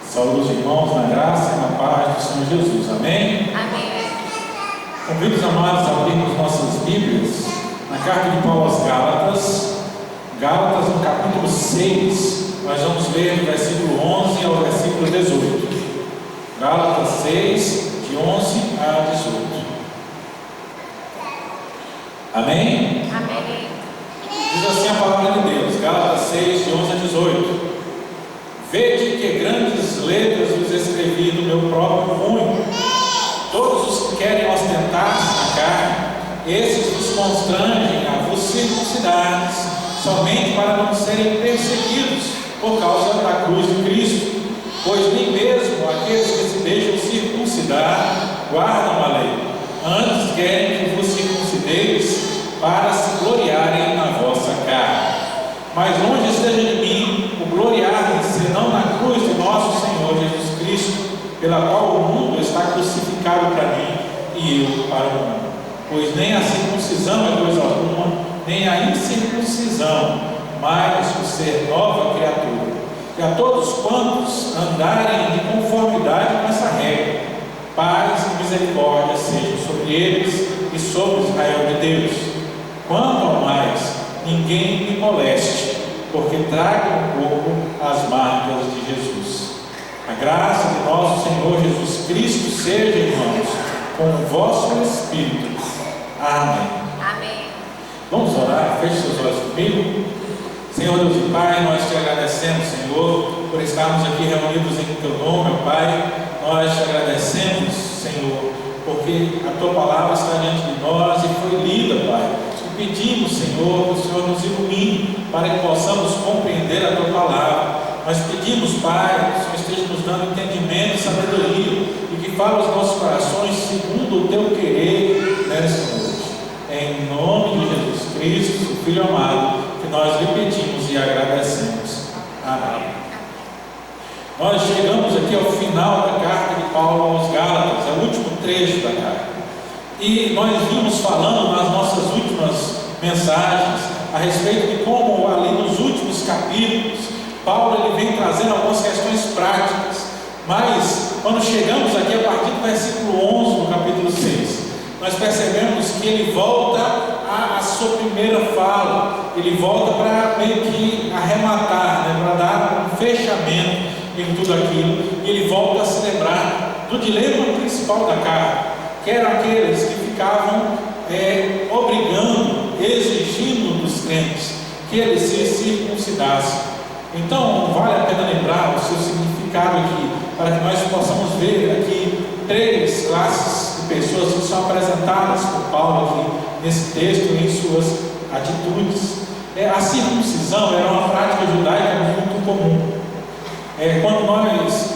Saúde os irmãos na graça e na paz do Senhor Jesus. Amém? Amém. Convido os amados a abrirmos nossas Bíblias na carta de Paulo aos Gálatas. Gálatas, no capítulo 6, nós vamos ler do versículo 11 ao versículo 18. Gálatas 6, de 11 a 18. Amém? Amém. Diz assim a palavra de Deus, Gálatas 6, de 11 a 18. Vede que grandes letras vos escrevi do meu próprio punho. Todos os que querem ostentar-se na carne, esses vos constrangem a vos circuncidar, somente para não serem perseguidos por causa da cruz de Cristo. Pois nem mesmo aqueles que se deixam circuncidar guardam a lei. Antes querem que vos circuncideis para se gloriarem na vossa carne. Mas longe esteja de mim o gloriar-me, senão na cruz de nosso Senhor Jesus Cristo, pela qual o mundo está crucificado para mim e eu para o mundo. Pois nem a circuncisão é coisa alguma, nem a incircuncisão, mas o ser nova criatura. E a todos quantos andarem de conformidade com essa regra, paz e misericórdia sejam sobre eles e sobre Israel de Deus. Quanto ao mais, ninguém me moleste, porque trago no corpo as marcas de Jesus. A graça de nosso Senhor Jesus Cristo seja, irmãos, com o vosso espírito. Amém. Amém. Vamos orar, feche seus olhos comigo. Senhor Deus e Pai, nós te agradecemos, Senhor, por estarmos aqui reunidos em teu nome, meu Pai. Nós te agradecemos, Senhor, porque a tua palavra está diante de nós e foi lida, Pai. E pedimos, Senhor, que o Senhor nos ilumine para que possamos compreender a tua palavra. Nós pedimos, Pai, que o Senhor esteja nos dando entendimento e sabedoria e que fale aos nossos corações segundo o teu querer nesta noite. Em nome de Jesus Cristo, o Filho amado, que nós lhe pedimos e agradecemos. Amém. Nós chegamos aqui ao final da carta de Paulo aos Gálatas, é o último trecho da carta. E nós vimos falando nas nossas últimas mensagens a respeito de como ali nos últimos capítulos Paulo ele vem trazendo algumas questões práticas, mas quando chegamos aqui a partir do versículo 11 do capítulo 6, nós percebemos que ele volta à sua primeira fala, ele volta para meio que arrematar, para dar um fechamento em tudo aquilo, e ele volta a se lembrar do dilema principal da carta, que eram aqueles que ficavam obrigando, exigindo dos crentes que eles se circuncidassem. Então, vale a pena lembrar o seu significado aqui, para que nós possamos ver aqui três classes de pessoas que são apresentadas por Paulo aqui nesse texto em suas atitudes. A circuncisão era uma prática judaica muito comum. Quando nós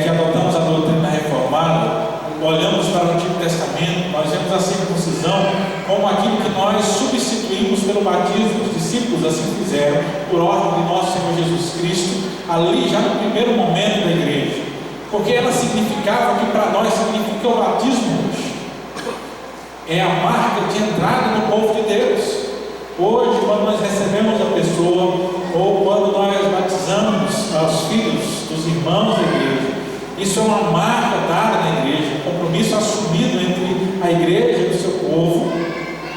que adotamos a doutrina reformada, olhamos para o Antigo Testamento, nós vemos a circuncisão como aquilo que nós substituímos pelo batismo. Os discípulos assim fizeram, por ordem de nosso Senhor Jesus Cristo, ali já no primeiro momento da igreja, porque ela significava, que para nós significa o batismo hoje, é a marca de entrada no povo de Deus. Hoje, quando nós recebemos a pessoa, ou quando nós batizamos os filhos dos irmãos da igreja, isso é uma marca dada na igreja, um compromisso assumido entre a igreja e o seu povo,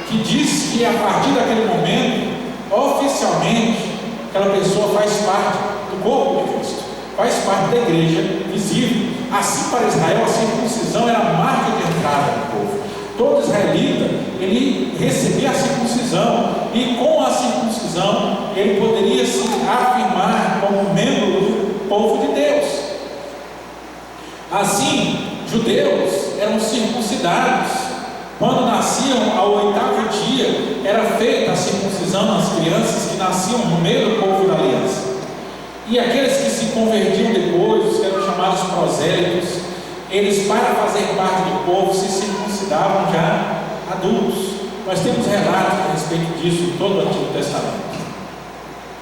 que diz que a partir daquele momento, oficialmente, aquela pessoa faz parte do corpo de Cristo, faz parte da igreja visível. Assim, para Israel, a circuncisão era a marca de entrada do povo. Todo israelita, ele recebia a circuncisão, e com a circuncisão, ele poderia se afirmar como membro do povo de Deus. Assim, judeus eram circuncidados. Quando nasciam, ao 8º dia, era feita a circuncisão nas crianças que nasciam no meio do povo da aliança. E aqueles que se convertiam depois, os que eram chamados prosélitos, eles, para fazer parte do povo, se circuncidavam já adultos. Nós temos relatos a respeito disso em todo o Antigo Testamento.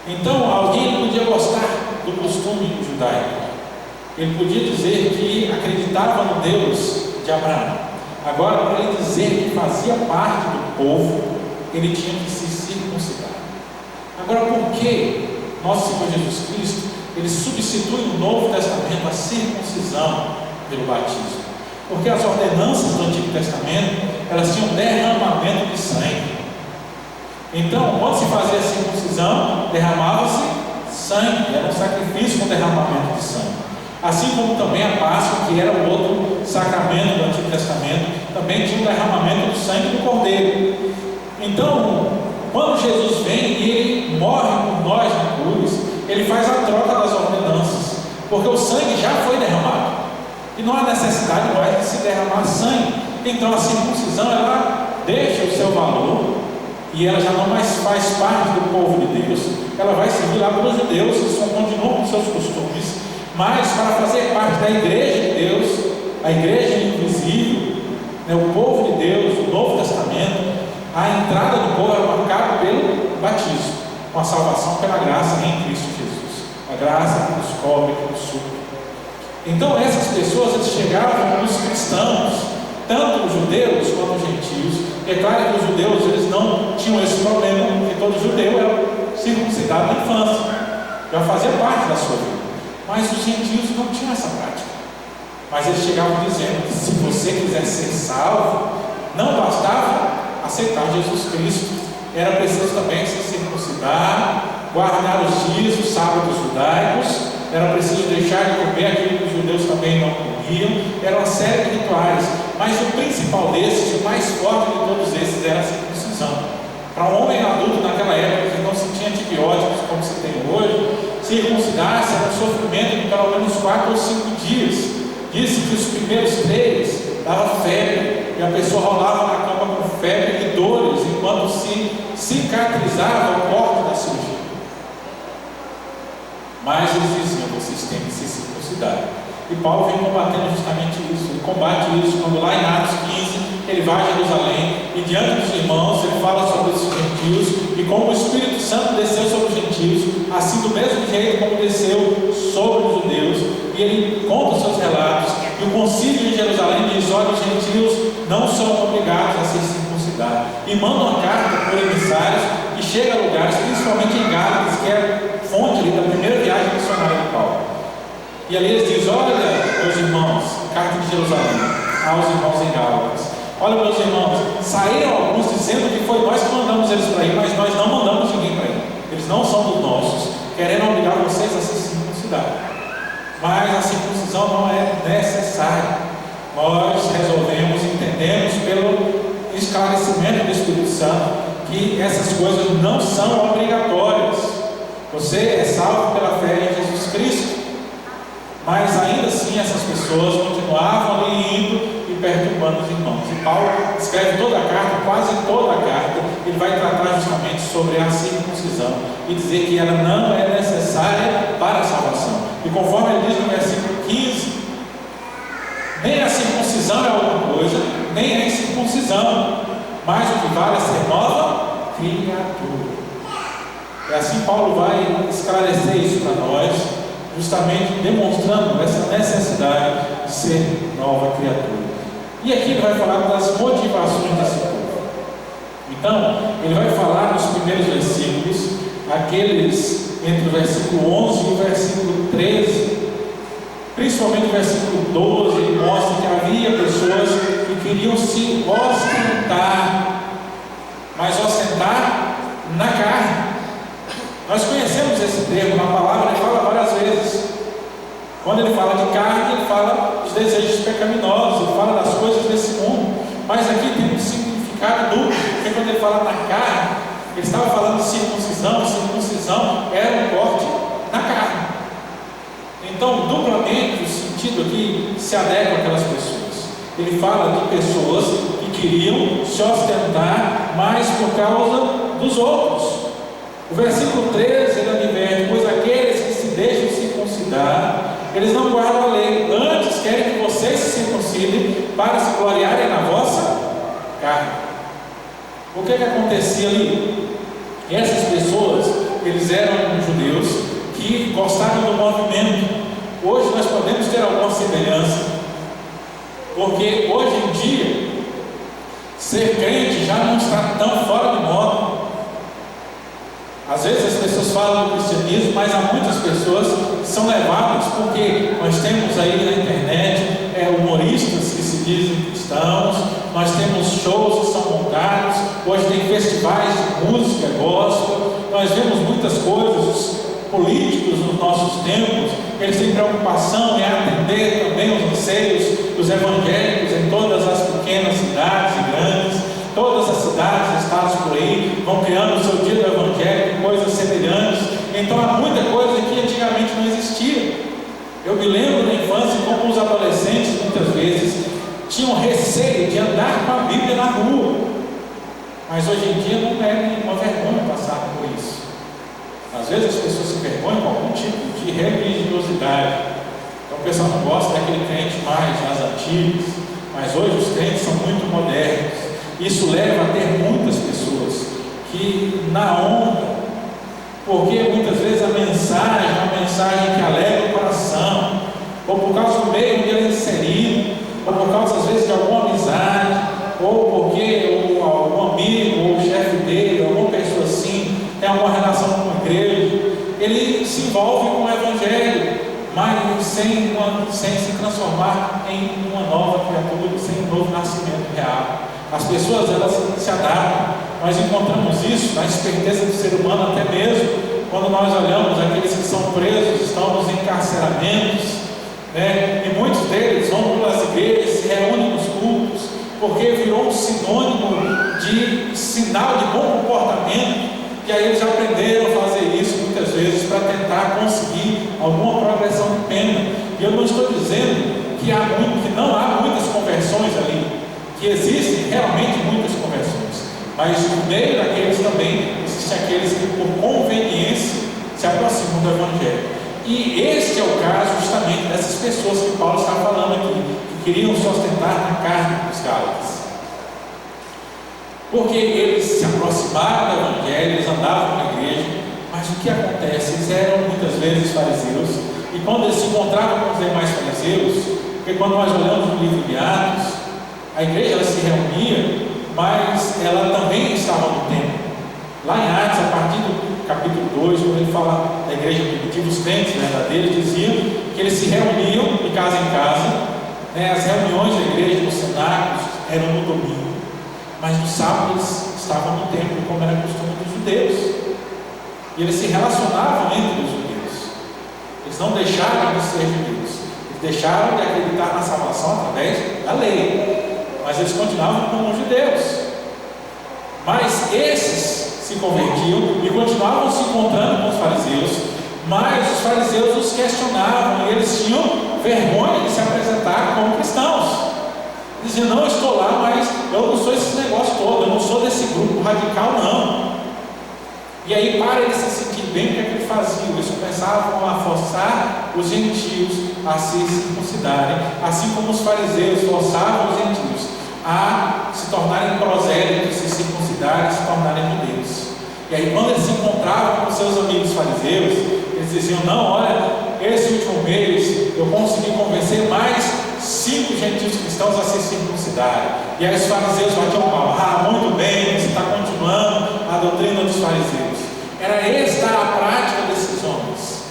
Então, alguém podia gostar do costume judaico. Ele podia dizer que acreditava no Deus de Abraão. Agora, para ele dizer que fazia parte do povo, ele tinha que se circuncidar. Agora, por que nosso Senhor Jesus Cristo eles substituem no Novo Testamento a circuncisão pelo batismo, porque as ordenanças do Antigo Testamento, elas tinham derramamento de sangue. Então, quando se fazia a circuncisão, derramava-se sangue, era um sacrifício com derramamento de sangue. Assim como também a Páscoa, que era o outro sacramento do Antigo Testamento, também tinha um derramamento do sangue do Cordeiro. Então, quando Jesus vem e ele morre por nós na cruz, ele faz a troca das ordenanças, porque o sangue já foi derramado e não há necessidade mais de se derramar sangue. Então a circuncisão, ela deixa o seu valor e ela já não mais faz parte do povo de Deus. Ela vai servir lá para os judeus, que só continuam com seus costumes, mas para fazer parte da igreja de Deus, a igreja invisível, o povo de Deus, o Novo Testamento, a entrada do povo é marcada pelo batismo, com a salvação pela graça em Cristo Jesus, a graça que nos cobre, que nos supre. Então essas pessoas, eles chegavam nos cristãos, tanto os judeus quanto os gentios. É claro que os judeus, eles não tinham esse problema, porque todo judeu era circuncidado na infância, já fazia parte da sua vida, mas os gentios não tinham essa prática. Mas eles chegavam dizendo que se você quiser ser salvo, não bastava aceitar Jesus Cristo, era preciso também se circuncidar, guardar os dias, os sábados judaicos, era preciso deixar de comer aquilo que os judeus também não comiam, era uma série de rituais, mas o principal desses, o mais forte de todos esses, era a circuncisão. Para um homem adulto naquela época, que não se tinha antibióticos como se tem hoje, circuncidar-se era um sofrimento de pelo menos 4 ou 5 dias. Disse que os primeiros 3 dava febre, e a pessoa rolava na cama com febre e dores, enquanto se cicatrizava o corpo da cirurgia. Mas eles diziam, vocês têm que se circuncidar. E Paulo vem combatendo justamente isso. Ele combate isso quando lá em Atos 15, ele vai a Jerusalém e diante dos irmãos ele fala sobre os gentios, e como o Espírito Santo desceu sobre os gentios, assim do mesmo jeito como desceu sobre os judeus, e ele conta os seus relatos, e o concílio em Jerusalém diz, olha, os gentios não são obrigados a se circuncidar, e manda uma carta por emissários, e chega a lugares, principalmente em Gálatas, que é a fonte ali da primeira viagem missionária de Paulo. E ali eles dizem, olha, meus irmãos, carta de Jerusalém, aos irmãos em Gálatas, olha, meus irmãos, saíram alguns dizendo que foi nós que mandamos eles para ir, mas nós não mandamos ninguém para ir. Eles não são dos nossos, querendo obrigar vocês a se circuncidar. Mas a circuncisão não é necessária. Nós resolvemos, entendemos pelo esclarecimento do Espírito Santo, que essas coisas não são obrigatórias. Você é salvo pela fé em Jesus Cristo. Mas ainda assim essas pessoas continuavam ali indo e perturbando os irmãos. E Paulo escreve toda a carta, quase toda a carta, ele vai tratar justamente sobre a circuncisão e dizer que ela não é necessária para a salvação. E conforme ele diz no versículo 15, nem a circuncisão é alguma coisa, nem a incircuncisão, mas o que vale é ser nova criatura. E assim Paulo vai esclarecer isso para nós, justamente demonstrando essa necessidade de ser nova criatura. E aqui ele vai falar das motivações desse povo. Então, ele vai falar nos primeiros versículos, aqueles entre o versículo 11 e o versículo 13, principalmente o versículo 12, ele mostra que havia pessoas que queriam se ostentar, mas ostentar na carne. Nós conhecemos esse termo, na palavra ele fala várias vezes. Quando ele fala de carne, ele fala dos desejos pecaminosos, ele fala das coisas desse mundo. Mas aqui tem um significado duplo, porque quando ele fala na carne, ele estava falando de circuncisão, circuncisão era um corte na carne. Então, duplamente, o sentido aqui se adequa àquelas pessoas. Ele fala de pessoas que queriam se ostentar mais por causa dos outros. O versículo 13, ele adverte, pois aqueles que se deixam circuncidar, eles não guardam a lei, antes querem que vocês se circuncidem para se gloriarem na vossa carne. O que acontecia ali? Essas pessoas, eles eram judeus que gostavam do movimento. Hoje nós podemos ter alguma semelhança, porque hoje em dia, ser crente já não está tão fora de moda. Às vezes as pessoas falam do cristianismo, mas há muitas pessoas são levados porque nós temos aí na internet humoristas que se dizem cristãos, nós temos shows que são montados, hoje tem festivais de música gospel, nós vemos muitas coisas. Os políticos nos nossos tempos, eles têm preocupação em atender também os anseios dos evangélicos em todas as pequenas cidades e grandes. Todas as cidades, estados por aí, vão criando o seu dia do evangelho, coisas semelhantes. Então há muita coisa que antigamente não existia. Eu me lembro na infância como os adolescentes muitas vezes tinham receio de andar com a Bíblia na rua, mas hoje em dia não é nenhuma vergonha passar por isso. Às vezes as pessoas se envergonham com algum tipo de religiosidade. Então o pessoal não gosta daquele crente mais das antigas, mas hoje os crentes são muito modernos. Isso leva a ter muitas pessoas que na onda, porque muitas vezes a mensagem é uma mensagem que alegra o coração, ou por causa do meio onde ele é inserido, ou por causa às vezes de alguma amizade, ou porque algum amigo, ou o chefe dele, alguma pessoa assim, tem alguma relação com a igreja, ele se envolve com o evangelho, mas sem se transformar em uma nova criatura, sem um novo nascimento real. As pessoas, elas se adaptam. Nós encontramos isso na esperteza do ser humano, até mesmo quando nós olhamos aqueles que são presos, estão nos encarceramentos, né? E muitos deles vão pelas igrejas, se reúnem nos cultos, porque virou um sinônimo de sinal de bom comportamento, e aí eles aprenderam a fazer isso muitas vezes para tentar conseguir alguma progressão de pena. E eu não estou dizendo que não há muitas conversões ali, que existem realmente muitas conversões, mas no meio daqueles também existem aqueles que por conveniência se aproximam do Evangelho. E este é o caso justamente dessas pessoas que Paulo está falando aqui, que queriam sustentar na carne dos Gálatas. Porque eles se aproximaram do Evangelho, eles andavam na igreja, mas o que acontece? Eles eram muitas vezes fariseus, e quando eles se encontravam com os demais fariseus, porque quando nós olhamos no livro de Atos, a igreja ela se reunia, mas ela também estava no templo. Lá em Atos, a partir do capítulo 2, quando ele fala da igreja primitiva, os crentes verdadeiros diziam que eles se reuniam de casa em casa, né? As reuniões da igreja, nos cenáculos, eram no domingo, mas no sábado eles estavam no templo, como era costume dos judeus, e eles se relacionavam entre os judeus. Eles não deixaram de ser judeus, eles deixaram de acreditar na salvação através da lei, mas eles continuavam como judeus. Mas esses se convertiam e continuavam se encontrando com os fariseus, mas os fariseus os questionavam e eles tinham vergonha de se apresentar como cristãos. Diziam: não, eu estou lá, mas eu não sou esse negócio todo, eu não sou desse grupo radical, não. E aí, para eles se sentir bem, o que é que eles faziam? Eles começavam a forçar os gentios a se circuncidarem, assim como os fariseus forçavam os gentios a se tornarem prosélitos, se circuncidarem, se tornarem judeus. E aí, quando eles se encontravam com seus amigos fariseus, eles diziam: não, olha, esse último mês eu consegui convencer mais 5 gentios cristãos a se circuncidarem. E aí os fariseus batiam palma: ah, muito bem, você está continuando a doutrina dos fariseus. Era esta a prática desses homens.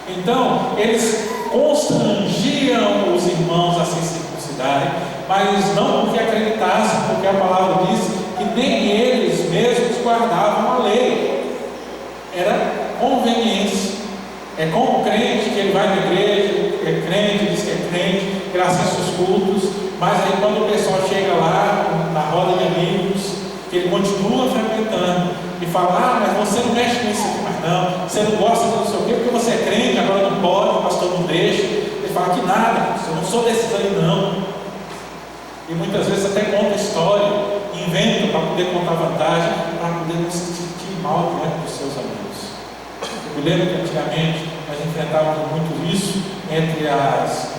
Então, eles constrangiam os irmãos a se circuncidarem, mas não porque acreditassem, porque a palavra diz que nem eles mesmos guardavam a lei. Era conveniência. É como o crente que ele vai na igreja, é crente, diz que é crente, ele assiste os cultos, mas aí quando o pessoal chega lá na roda de amigos, que ele continua frequentando e fala: ah, mas você não mexe nisso aqui mais não, você não gosta de não sei o quê, porque você é crente, agora não pode, o pastor não deixa. Ele fala: que nada, eu não sou desses aí não. E muitas vezes até conta história, inventa para poder contar vantagem, para poder não se sentir mal diante dos seus amigos. Eu me lembro que antigamente nós enfrentávamos muito isso entre as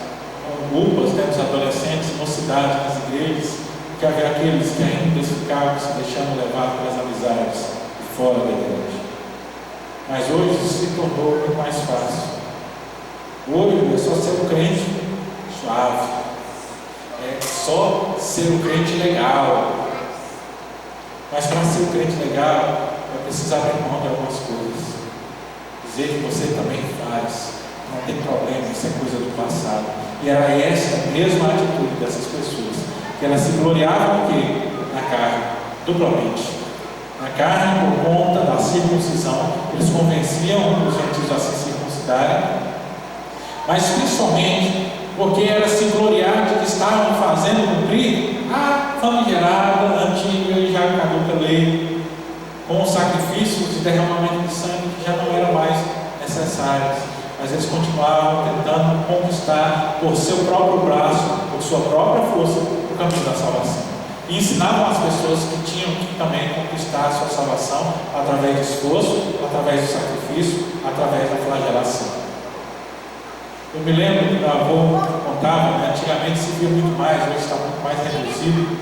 UPAs, né, dos adolescentes, mocidades nas igrejas, que havia aqueles que ainda ficavam se deixando levar pelas amizades fora da igreja. Mas hoje isso se tornou muito mais fácil. Hoje é só ser um crente suave, é só ser um crente legal. Mas para ser um crente legal, é preciso abrir mão de algumas coisas. Dizer que você também faz, não tem problema, isso é coisa do passado. E era essa mesma atitude dessas pessoas, que elas se gloriavam o quê? Na carne, duplamente. Na carne, por conta da circuncisão, eles convenciam os gentios a se circuncidarem, mas principalmente porque era se gloriar de que estavam fazendo cumprir a famigerada, antiga e já caduca lei, com sacrifícios de derramamento de sangue que já não eram mais necessários, mas eles continuavam tentando conquistar por seu próprio braço, por sua própria força, o caminho da salvação. E ensinavam as pessoas que tinham que também conquistar a sua salvação através do esforço, através do sacrifício, através da flagelação. Eu me lembro que meu avô contava, né, antigamente se via muito mais, hoje está muito mais reduzido.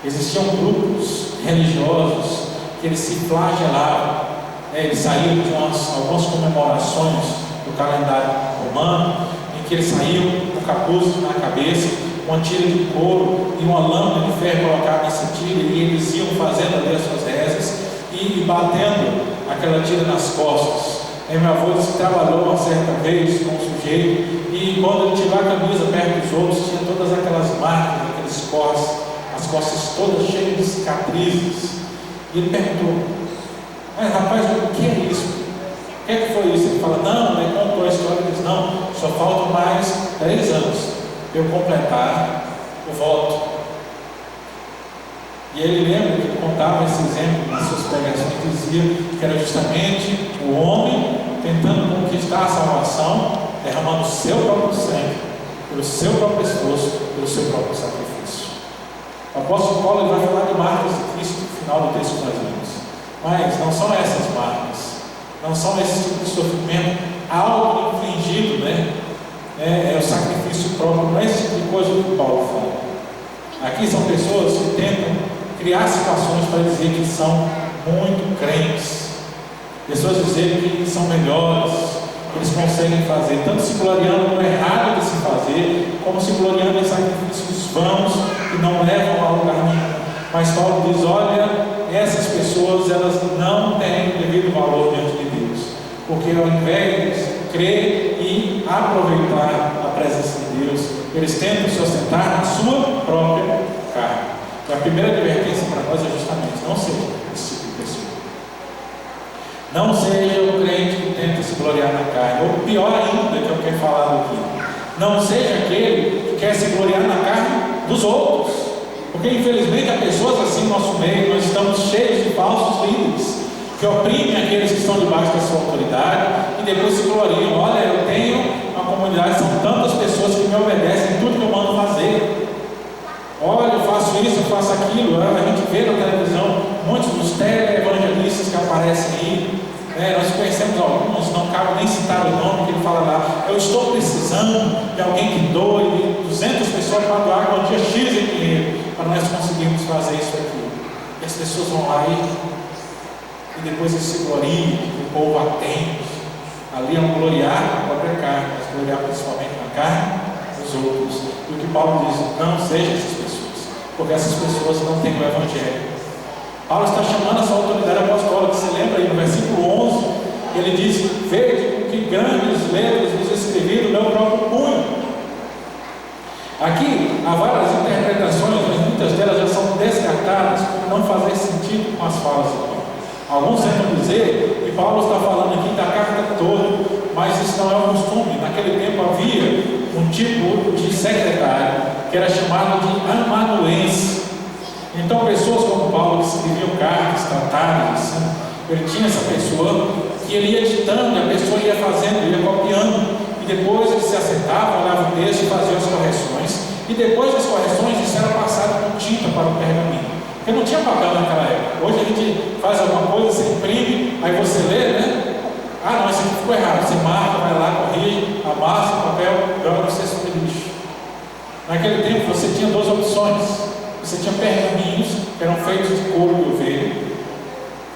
Existiam grupos religiosos que eles se flagelavam, né, eles saíam de algumas comemorações do calendário romano, em que eles saíam com capuz na cabeça, uma tira de couro e uma lâmina de ferro colocada nessa tira, e eles iam fazendo ali as suas rezas e batendo aquela tira nas costas. E meu avô disse que trabalhou uma certa vez com um sujeito, e quando ele tirou a camisa perto dos outros, tinha todas aquelas marcas, aqueles cortes, as costas todas cheias de cicatrizes. E ele perguntou: mas rapaz, o que é isso? O que é que foi isso? Ele fala: não, ele contou a história. Ele diz: não, só faltam mais 10 anos para eu completar o voto. E ele lembra que ele contava esse exemplo nas suas pregações, dizia que era justamente o homem tentando conquistar a salvação, derramando o seu próprio sangue, pelo seu próprio esforço, pelo seu próprio sacrifício. O apóstolo Paulo vai falar de marcas de Cristo no final do texto que nós lemos, mas não são essas marcas, não são esse tipo de sofrimento auto-infligido, né? É o sacrifício próprio, não é esse tipo de coisa que Paulo fala. Aqui são pessoas que tentam criar situações para dizer que são muito crentes, pessoas dizerem que são melhores, que eles conseguem fazer, tanto se gloriando no errado de se fazer, como se gloriando em sacrifícios vãos que não levam a lugar nenhum. Mas Paulo diz: olha, essas pessoas, elas não têm o devido valor diante de Deus, porque ao invés de crer e aproveitar a presença de Deus, eles tentam se ostentar na sua própria carne. Então, a primeira advertência para nós é justamente: não seja esse tipo de pessoa. Não seja o crente que tenta se gloriar na carne, ou pior ainda, que eu quero falar aqui, não seja aquele que quer se gloriar na carne dos outros, porque infelizmente há pessoas assim no nosso meio. Nós estamos cheios de falsos líderes que oprimem aqueles que estão debaixo da sua autoridade e depois se gloriam: olha, eu tenho uma comunidade, são tantas pessoas que me obedecem em tudo que eu mando fazer. Olha, eu faço isso, eu faço aquilo. A gente vê na televisão muitos dos televangelistas que aparecem aí, né? Nós conhecemos alguns, não cabe nem citar o nome, que ele fala lá: eu estou precisando de alguém que doe 200 pessoas para doar quantia X em dinheiro, para nós conseguirmos fazer isso aqui. E as pessoas vão lá e depois eles se gloriam, o povo atende. Ali é um gloriar na própria carne, mas gloriar principalmente na carne dos outros. E o que Paulo diz: não seja essas pessoas, porque essas pessoas não têm o Evangelho. Paulo está chamando a sua autoridade apostólica. Você lembra aí no versículo 11, ele diz: vede com que grandes letras vos escrevi do meu próprio punho. Aqui há várias interpretações, mas muitas delas já são descartadas por não fazer sentido com as falas de Paulo. Alguns tentam dizer que Paulo está falando aqui da carta toda, mas isso não é o costume. Naquele tempo havia um tipo de secretário que era chamado de amanuense. Então pessoas como Paulo, que escreviam cartas, tratados, assim, ele tinha essa pessoa que ele ia editando, e a pessoa ia fazendo, ia copiando, e depois eles se acertavam, olhavam o texto, faziam as correções, e depois das correções isso era passado com tinta para o pergaminho, porque não tinha papel naquela época. Hoje a gente faz alguma coisa, você imprime, aí você lê, né? Ah, não, isso aqui ficou errado. Você marca, vai lá, corrige, amassa o papel, joga no cesto de lixo. Naquele tempo você tinha duas opções. Você tinha pergaminhos que eram feitos de couro de ovelha,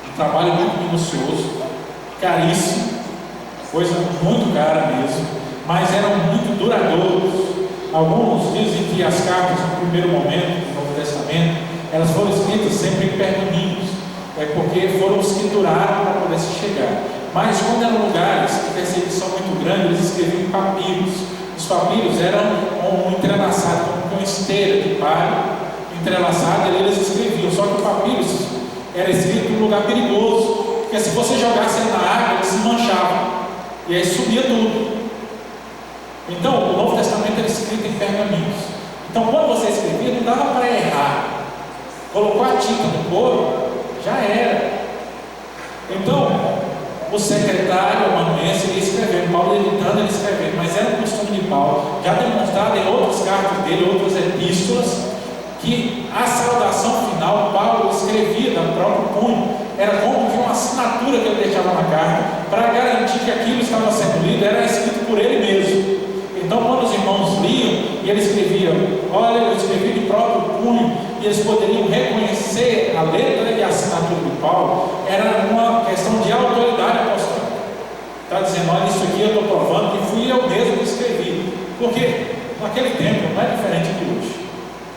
um trabalho muito minucioso, caríssimo, coisa muito cara mesmo, mas eram muito duradouros. Alguns dizem que as cartas no primeiro momento do Novo Testamento, elas foram escritas sempre em pergaminhos, porque foram os que duraram para poder se chegar. mas quando eram lugares de perseguição muito grande, eles escreviam em papiros. Os papiros eram um entrelaçado, com uma esteira de palha entrelaçada, e eles escreviam. Só que o papiro era escrito em um lugar perigoso, porque se você jogasse ele na água, ele se manchava, e aí sumia tudo. Então, o Novo Testamento era escrito em pergaminhos. Então, quando você escrevia, não dava para errar. Colocou a tinta no couro, já era. Então, o secretário, o amanuense, ele escrevendo, Paulo editando, ele escrevendo, mas era o costume de Paulo, já demonstrado em outras cartas dele, outras epístolas, que a saudação final, Paulo escrevia da próprio punho, era como que uma assinatura que ele deixava na carta, para garantir que aquilo estava sendo lido, era escrito por ele mesmo. Então, quando os irmãos liam, e ele escrevia, olha, eu escrevi de próprio punho, e eles poderiam reconhecer a letra e a assinatura de Paulo, era uma questão de autoridade apostólica. Está dizendo, olha, isso aqui eu estou provando que fui eu mesmo que escrevi. Porque naquele tempo não é diferente de hoje.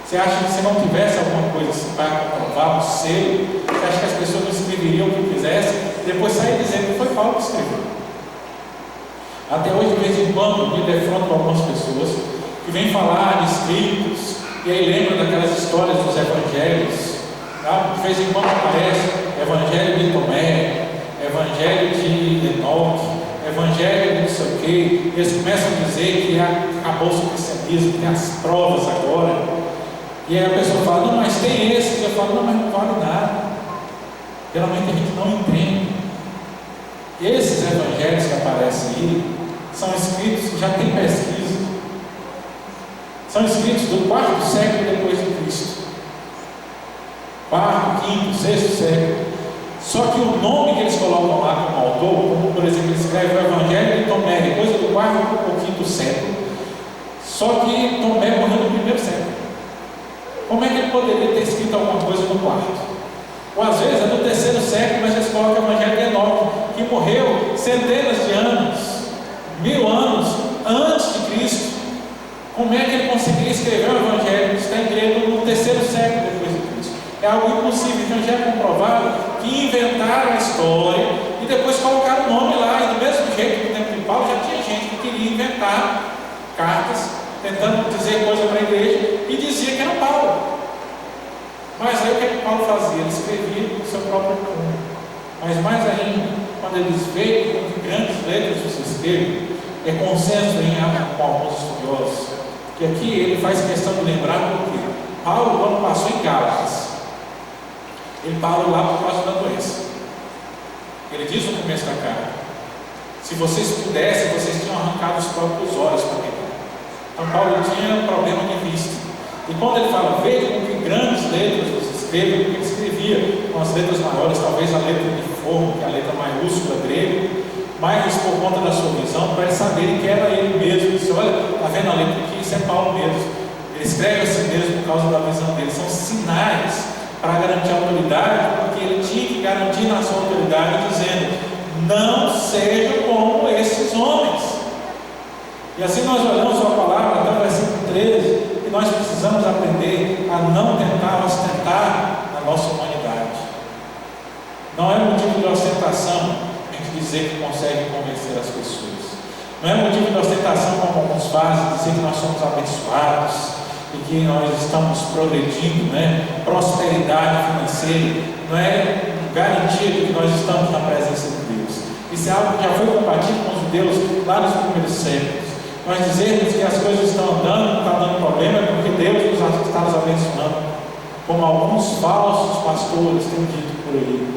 Você acha que se não tivesse alguma coisa assim para comprovar, um selo, você acha que as pessoas não escreveriam o que quisessem, depois sair dizendo que foi Paulo que escreveu? Até hoje, de vez em quando, me defronto algumas pessoas que vêm falar de escritos, e aí lembram daquelas histórias dos evangelhos, tá? De vez em quando aparece Evangelho de Tomé, Evangelho de Enoque, Evangelho de não sei o quê. Eles começam a dizer que acabou o cristianismo, tem as provas agora, e aí a pessoa fala, não, mas tem esse, eu falo, não, mas não vale nada. Geralmente a gente não entende. Esses evangelhos que aparecem aí são escritos que já tem pesquisa, são escritos do 4º século depois de Cristo, 4º, 5º, 6º século. Só que o nome que eles colocam lá como autor, como por exemplo, ele escreve o Evangelho de Tomé, coisa do 4º ou 5º século, só que Tomé morreu no 1º século. Como é que ele poderia ter escrito alguma coisa no 4º? Ou às vezes é do 3º século, mas eles colocam o Evangelho de Enoque, que morreu centenas de anos, 1000 anos antes de Cristo. Como é que ele conseguiria escrever o Evangelho? Está em grego no 3º século depois de Cristo. É algo impossível. Então já é comprovado que inventaram a história e depois colocaram o nome lá. E do mesmo jeito que no tempo de Paulo já tinha gente que queria inventar cartas, tentando dizer coisa para a igreja e dizia que era Paulo. Mas aí o que Paulo fazia? Ele escrevia com o seu próprio punho. Mas mais ainda, quando eles veem com que grandes letras você escreve, é consenso em com alguns estudiosos, que aqui ele faz questão de lembrar porque Paulo, quando passou em Gálatas, ele parou lá por causa da doença. Ele diz no começo da carta, se vocês pudessem, vocês tinham arrancado os próprios olhos para mim. Então Paulo tinha problema de vista. E quando ele fala, veja com que grandes letras você escreve, porque ele escrevia com as letras maiores, talvez a letra de forma, que é a letra maiúscula grega, mas por conta da sua visão, para eles saberem que era ele mesmo. Ele disse, olha, está vendo a letra aqui? Isso é Paulo mesmo. Ele escreve assim mesmo por causa da visão dele. São sinais para garantir a autoridade, porque ele tinha que garantir na sua autoridade, dizendo, não sejam como esses homens. E assim nós olhamos a palavra, até o versículo 13, que nós precisamos aprender a não tentar ostentar na nossa humanidade. Não é motivo de ostentação a gente dizer que consegue convencer as pessoas. Não é motivo de ostentação, como alguns fazem, dizer que nós somos abençoados e que nós estamos progredindo, né? Prosperidade financeira. Não é garantia de que nós estamos na presença de Deus. Isso é algo que já foi combatido com os judeus lá nos primeiros séculos. Nós dizemos que as coisas estão andando, não está dando problema, é porque Deus está nos abençoando, como alguns falsos pastores têm dito por aí.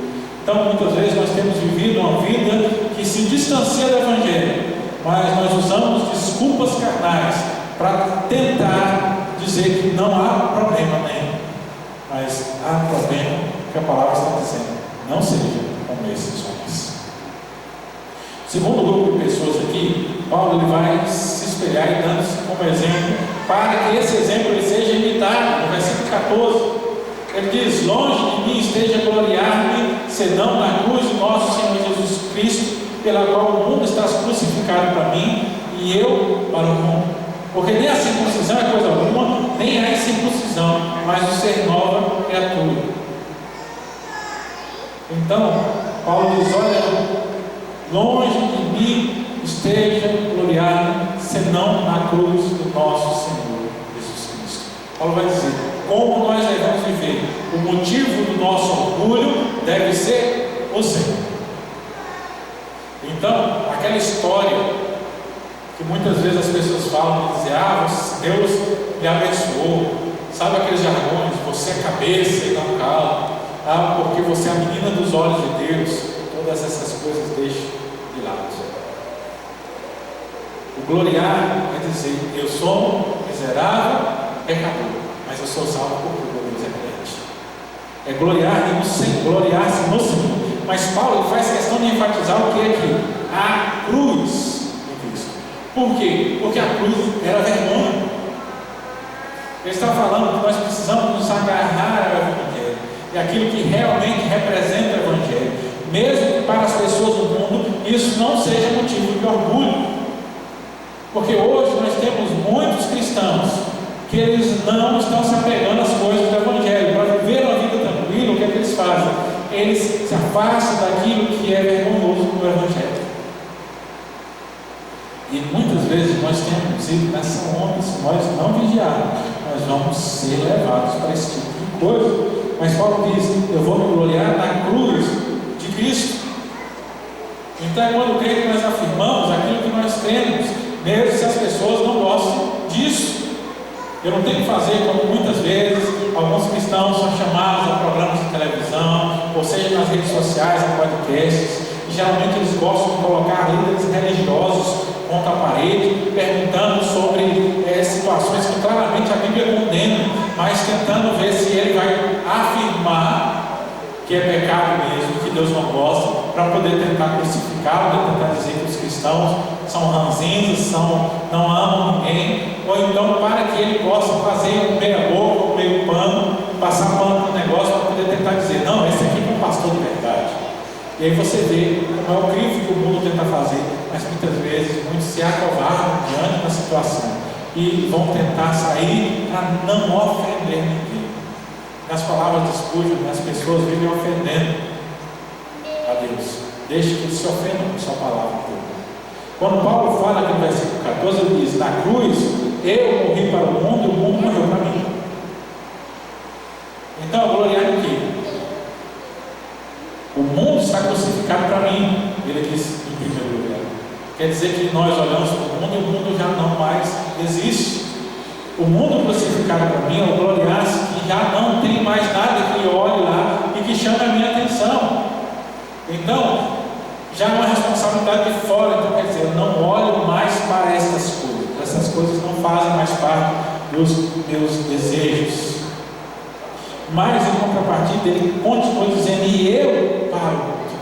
Então, muitas vezes nós temos vivido uma vida que se distancia do Evangelho, mas nós usamos desculpas carnais para tentar dizer que não há problema nenhum. Mas há problema que a palavra está dizendo, não seja como esses homens. Segundo grupo de pessoas aqui, Paulo ele vai se espelhar e dando-se como exemplo, para que esse exemplo ele seja imitado. No versículo 14, ele diz, longe de mim esteja a gloriar-me, senão na cruz de nosso Senhor Jesus Cristo, pela qual o mundo está crucificado para mim, e eu para o mundo. Porque nem a circuncisão é coisa alguma, nem a incircuncisão, mas o ser nova criatura. Então, Paulo diz, olha, Longe de mim esteja gloriado, senão na cruz do nosso Senhor Jesus Cristo. Paulo vai dizer, como nós devemos viver? O motivo do nosso orgulho deve ser o Senhor. Então, aquela história que muitas vezes as pessoas falam e dizem, Deus lhe abençoou, sabe aqueles jargões, você é cabeça e não calo, porque você é a menina dos olhos de Deus, todas essas coisas deixe de lado. O gloriar é dizer, eu sou miserável, pecador, mas eu sou salvo porque Deus é crente. É gloriar-se no Senhor. Mas Paulo faz questão de enfatizar o que é aqui? A cruz de Cristo. Por quê? Porque a cruz era vergonha. Ele está falando que nós precisamos nos agarrar ao Evangelho, e aquilo que realmente representa o Evangelho, mesmo que para as pessoas do mundo isso não seja motivo de orgulho. Porque hoje nós temos muitos cristãos que eles não estão se apegando às coisas do Evangelho. Para viver uma vida tranquila, o que é que eles fazem? Eles se afastam daquilo que é vergonhoso do Evangelho. E muitas vezes nós temos ido nessa onda, se nós não vigiarmos, nós vamos ser levados para esse tipo de coisa. Mas Paulo diz, eu vou me gloriar na cruz de Cristo. Então é quando creio que nós afirmamos aquilo que nós temos, mesmo se as pessoas não gostam disso. Eu não tenho que fazer como muitas vezes alguns cristãos são chamados a programas de televisão, ou seja, nas redes sociais, em podcasts, e geralmente eles gostam de colocar líderes religiosos contra a parede, perguntando sobre situações que claramente a Bíblia condena, mas tentando ver se ele vai afirmar que é pecado mesmo, que Deus não gosta, para poder tentar crucificá-lo, tentar dizer que os cristãos são ranzinhos, não amam ninguém, ou então para que ele possa fazer um meia-boca, um meio-pano, passar pano no negócio para poder tentar dizer, não, esse aqui é um pastor de verdade. E aí você vê como é o crime que o mundo tenta fazer, mas muitas vezes muitos se acovardam diante da situação e vão tentar sair para não ofender ninguém. Nas palavras de Spurgeon, as pessoas vivem ofendendo a Deus. Deixe que eles se ofendam com sua palavra toda. Quando Paulo fala aqui no versículo 14, ele diz, na cruz eu morri para o mundo e o mundo morreu para mim. Então, gloriar em quê? O mundo está crucificado para mim, ele disse em primeiro lugar. Quer dizer que nós olhamos para o mundo e o mundo já não mais existe. O mundo crucificado para mim é o gloriar-se que já não tem mais nada que olhe lá e que chame a minha atenção. Então, já é uma responsabilidade de fora. Então, quer dizer, eu não olho mais para essas coisas. Essas coisas não fazem mais parte dos meus desejos. Mas, em contrapartida, ele continua dizendo, e eu para o mundo.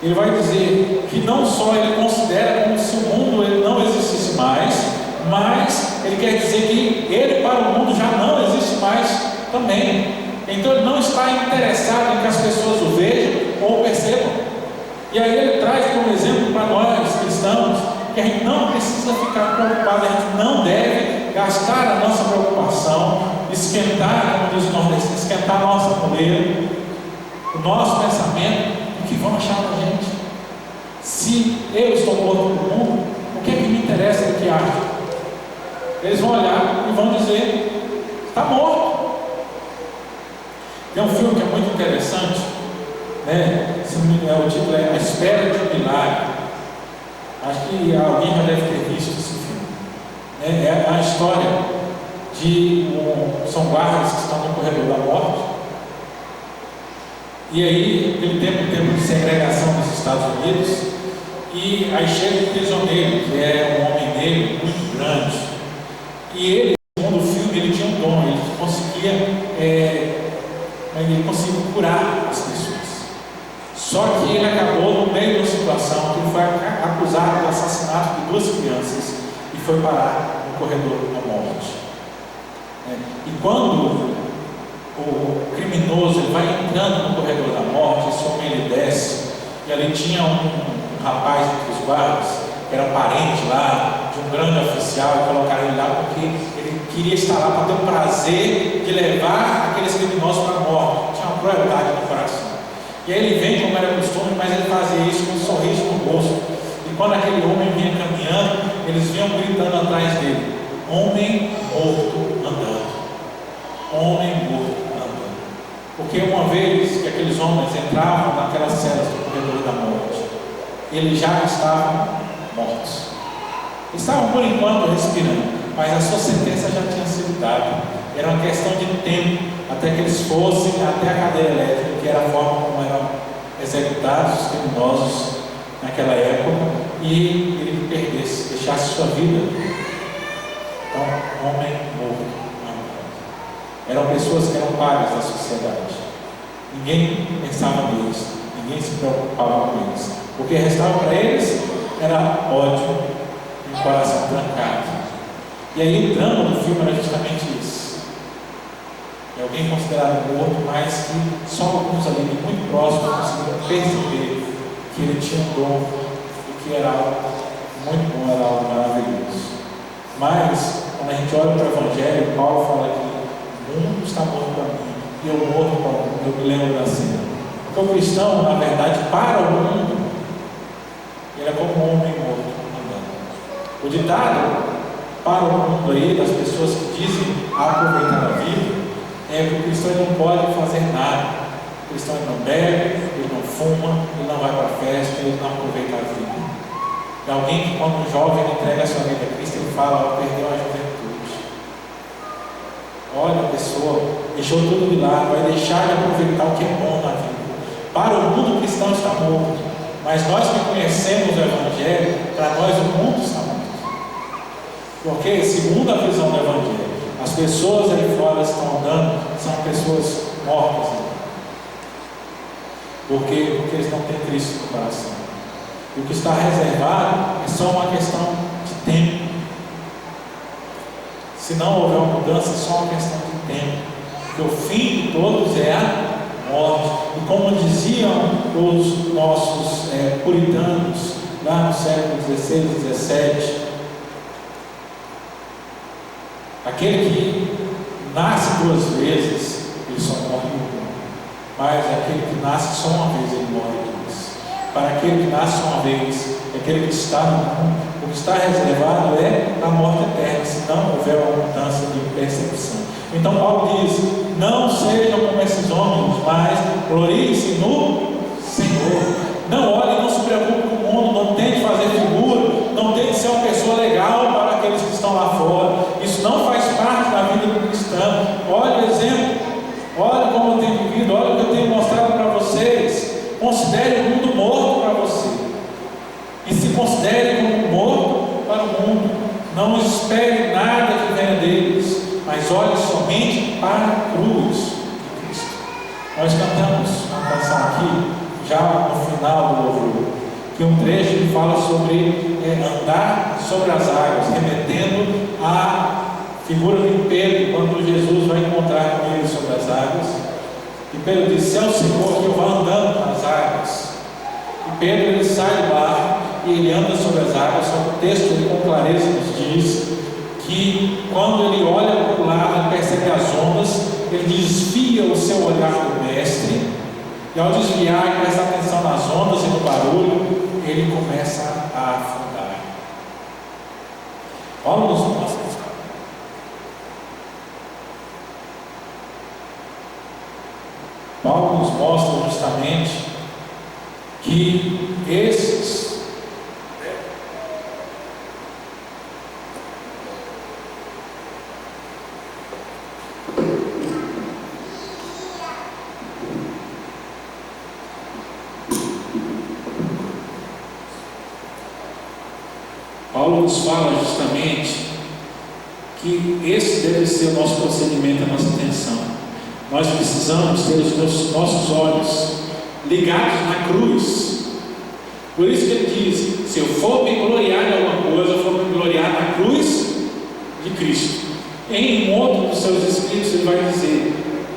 Ele vai dizer que não só ele considera como se o mundo ele não existisse mais, mas ele quer dizer que ele para o mundo já não existe mais também. Então ele não está interessado em que as pessoas o vejam ou percebam. E aí ele traz como exemplo para nós cristãos que a gente não precisa ficar preocupado, a gente não deve gastar a nossa preocupação, esquentar, como diz o nordestino, esquentar a nossa poeira, o nosso pensamento, o que vão achar da gente. Se eu estou morto no mundo, o que é que me interessa do que acha? Eles vão olhar e vão dizer, está morto. Tem um filme que é muito interessante, né? O título é A Espera de um Milagre. Acho que alguém já deve ter visto esse filme. É a história são guardas que estão no corredor da morte. E aí, aquele tempo de segregação nos Estados Unidos, e aí chega um prisioneiro, que é um homem negro muito grande. E ele, segundo o filme, ele tinha um dom, ele conseguia curar as pessoas. Só que ele acabou no meio de uma situação que ele foi acusado do assassinato de 2 crianças e foi parar no corredor da morte. E quando o criminoso ele vai entrando no corredor da morte, esse homem ele desce, e ali tinha um rapaz entre os guardas, que era parente lá de um grande oficial, e colocaram ele lá porque ele queria estar lá para ter o prazer de levar aqueles criminosos para a morte. Tinha uma crueldade no coração. E aí ele vem como era costume, mas ele fazia isso com um sorriso no rosto. E quando aquele homem vinha caminhando, eles vinham gritando atrás dele: homem morto andando. Homem morto andando. Porque uma vez que aqueles homens entravam naquelas celas do corredor da morte, eles já estavam mortos. Estavam por enquanto respirando, mas a sua sentença já tinha sido dada. Era uma questão de tempo até que eles fossem até a cadeia elétrica, que era a forma como eram executados os criminosos naquela época, e ele perdesse, deixasse sua vida. Então, homem morto. Eram pessoas que eram pagas da sociedade. Ninguém pensava neles, ninguém se preocupava com eles. O que restava para eles era ódio e um coração trancado. E aí o drama do filme era justamente isso. É alguém considerado morto, mas que só alguns ali muito próximos conseguiram perceber que ele tinha um dom e que era algo muito bom, era algo maravilhoso. Mas, quando a gente olha para o Evangelho, Paulo fala que o mundo está morto para mim e eu morto para o mundo. Eu me lembro da cena. Porque o cristão, na verdade, para o mundo, ele é como um homem morto andando. O ditado para o mundo aí, das pessoas que dizem aproveitar a vida, é que o cristão não pode fazer nada. O cristão não bebe, ele não fuma, ele não vai para a festa, ele não aproveita a vida. É alguém que, quando um jovem entrega a sua vida a Cristo, ele fala: perdeu a juventude. Olha, a pessoa deixou tudo de lado, vai deixar de aproveitar o que é bom na vida. Para o mundo, o cristão está morto, mas nós que conhecemos o Evangelho, para nós o mundo está morto. Porque, segundo a visão do Evangelho, as pessoas aí fora estão andando, são pessoas mortas. Por quê? Porque eles não têm Cristo no coração. E o que está reservado é só uma questão de tempo. Se não houver uma mudança, é só uma questão de tempo. Porque o fim de todos é a morte. E como diziam os nossos puritanos, lá no século XVI e XVII, aquele que nasce duas vezes, ele só morre uma. Mas aquele que nasce só uma vez, ele morre duas. Para aquele que nasce uma vez, aquele que está no mundo, o que está reservado é a morte eterna, se não houver uma mudança de percepção. Então Paulo diz: não sejam como esses homens, mas gloriem-se no Senhor. Não olhe, não se preocupe com o mundo, não tente fazer figura, não tente ser uma pessoa legal para aqueles que estão lá fora. Isso não faz parte da vida do cristão. Olha o exemplo, olha como eu tenho vivido, olha o que eu tenho mostrado para vocês. Considere o mundo morto para você e se considere como morto para o mundo. Não espere nada que venha deles, mas olhe somente para a cruz de Cristo. Nós cantamos uma canção aqui, já no final do louvor, que um trecho que fala sobre andar sobre as águas, remetendo à figura de Pedro, quando Jesus vai encontrar com ele sobre as águas. E Pedro disse: é o Senhor que eu vou andando nas águas. E Pedro, ele sai do barco e ele anda sobre as águas. Só que o texto, ele com clareza nos diz que quando ele olha para o lado, ele percebe as ondas, ele desvia o seu olhar do mestre, e ao desviar e prestar atenção nas ondas e no barulho, ele começa a afundar. Paulo nos mostra. Paulo nos mostra justamente que esses Paulo nos fala justamente que esse deve ser o nosso procedimento, a nossa atenção. Nós precisamos ter os nossos olhos ligados na cruz. Por isso que ele diz: se eu for me gloriar de alguma coisa, eu vou me gloriar na cruz de Cristo. Em um outro dos seus escritos ele vai dizer: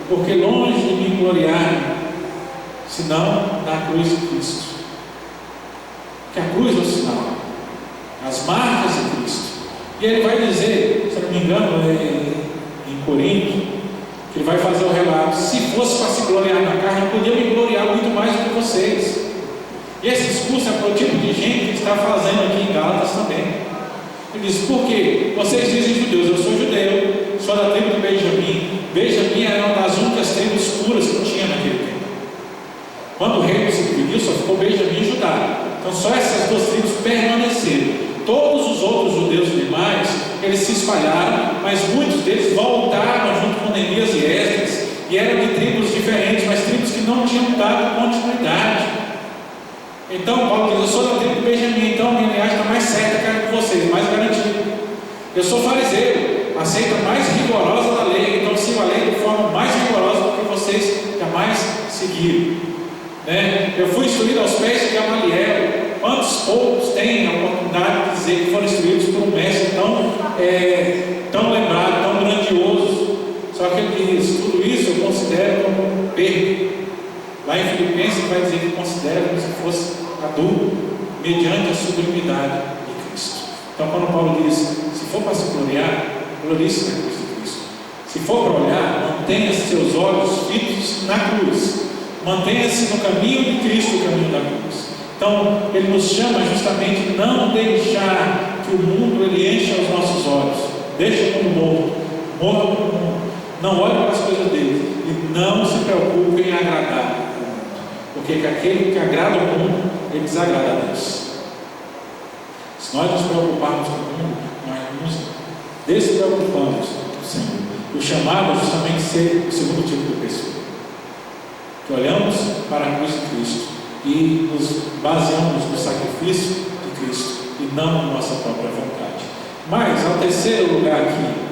porque longe de me gloriar, senão na cruz de Cristo. Que a cruz é o sinal, as marcas de Cristo. E ele vai dizer, se não me engano, em Corinto, Ele vai fazer o relato: se fosse para se gloriar na carne, eu podia me gloriar muito mais do que vocês. E esse discurso é para o tipo de gente que está fazendo aqui em Gálatas também. Ele diz: por quê? Vocês dizem judeus, eu sou judeu, sou da tribo de Benjamim. Benjamim era uma das únicas tribos puras que tinha naquele tempo. Quando o reino se dividiu, só ficou Benjamim e Judá. Então só essas duas tribos permaneceram. Todos os outros judeus demais, eles se espalharam, mas muitos deles voltaram junto com Neemias e Esdras, e eram de tribos diferentes, mas tribos que não tinham dado continuidade. Então Paulo diz: eu sou da tribo de Benjamim, então a minha linhagem está mais certa que a de vocês, mais garantida. Eu sou fariseu, aceito a mais rigorosa da lei, então sigo a lei de forma mais rigorosa do que vocês jamais seguiram. Eu fui instruído aos pés de Gamaliel. Quantos poucos têm a oportunidade de dizer que foram instruídos por um mestre tão lembrado, tão grandioso? Só que ele diz: tudo isso eu considero como perda. Lá em Filipenses ele vai dizer que considera como se fosse adulto, mediante a sublimidade de Cristo. Então, quando Paulo diz: se for para se gloriar, glorie-se na cruz de Cristo. Se for para olhar, mantenha seus olhos fitos na cruz. Mantenha-se no caminho de Cristo, o caminho da cruz. Então, ele nos chama justamente não deixar que o mundo ele encha os nossos olhos. Deixa o mundo morra para o mundo. Não olhe para as coisas dele e não se preocupe em agradar o mundo, porque aquele que agrada o mundo, ele desagrada a Deus. Se nós nos preocuparmos com o mundo, nós nos despreocupamos do Senhor. O chamado é justamente ser o segundo tipo de pessoa, que olhamos para a cruz de Cristo e nos baseamos no sacrifício de Cristo e não na nossa própria vontade. Mas, ao terceiro lugar aqui,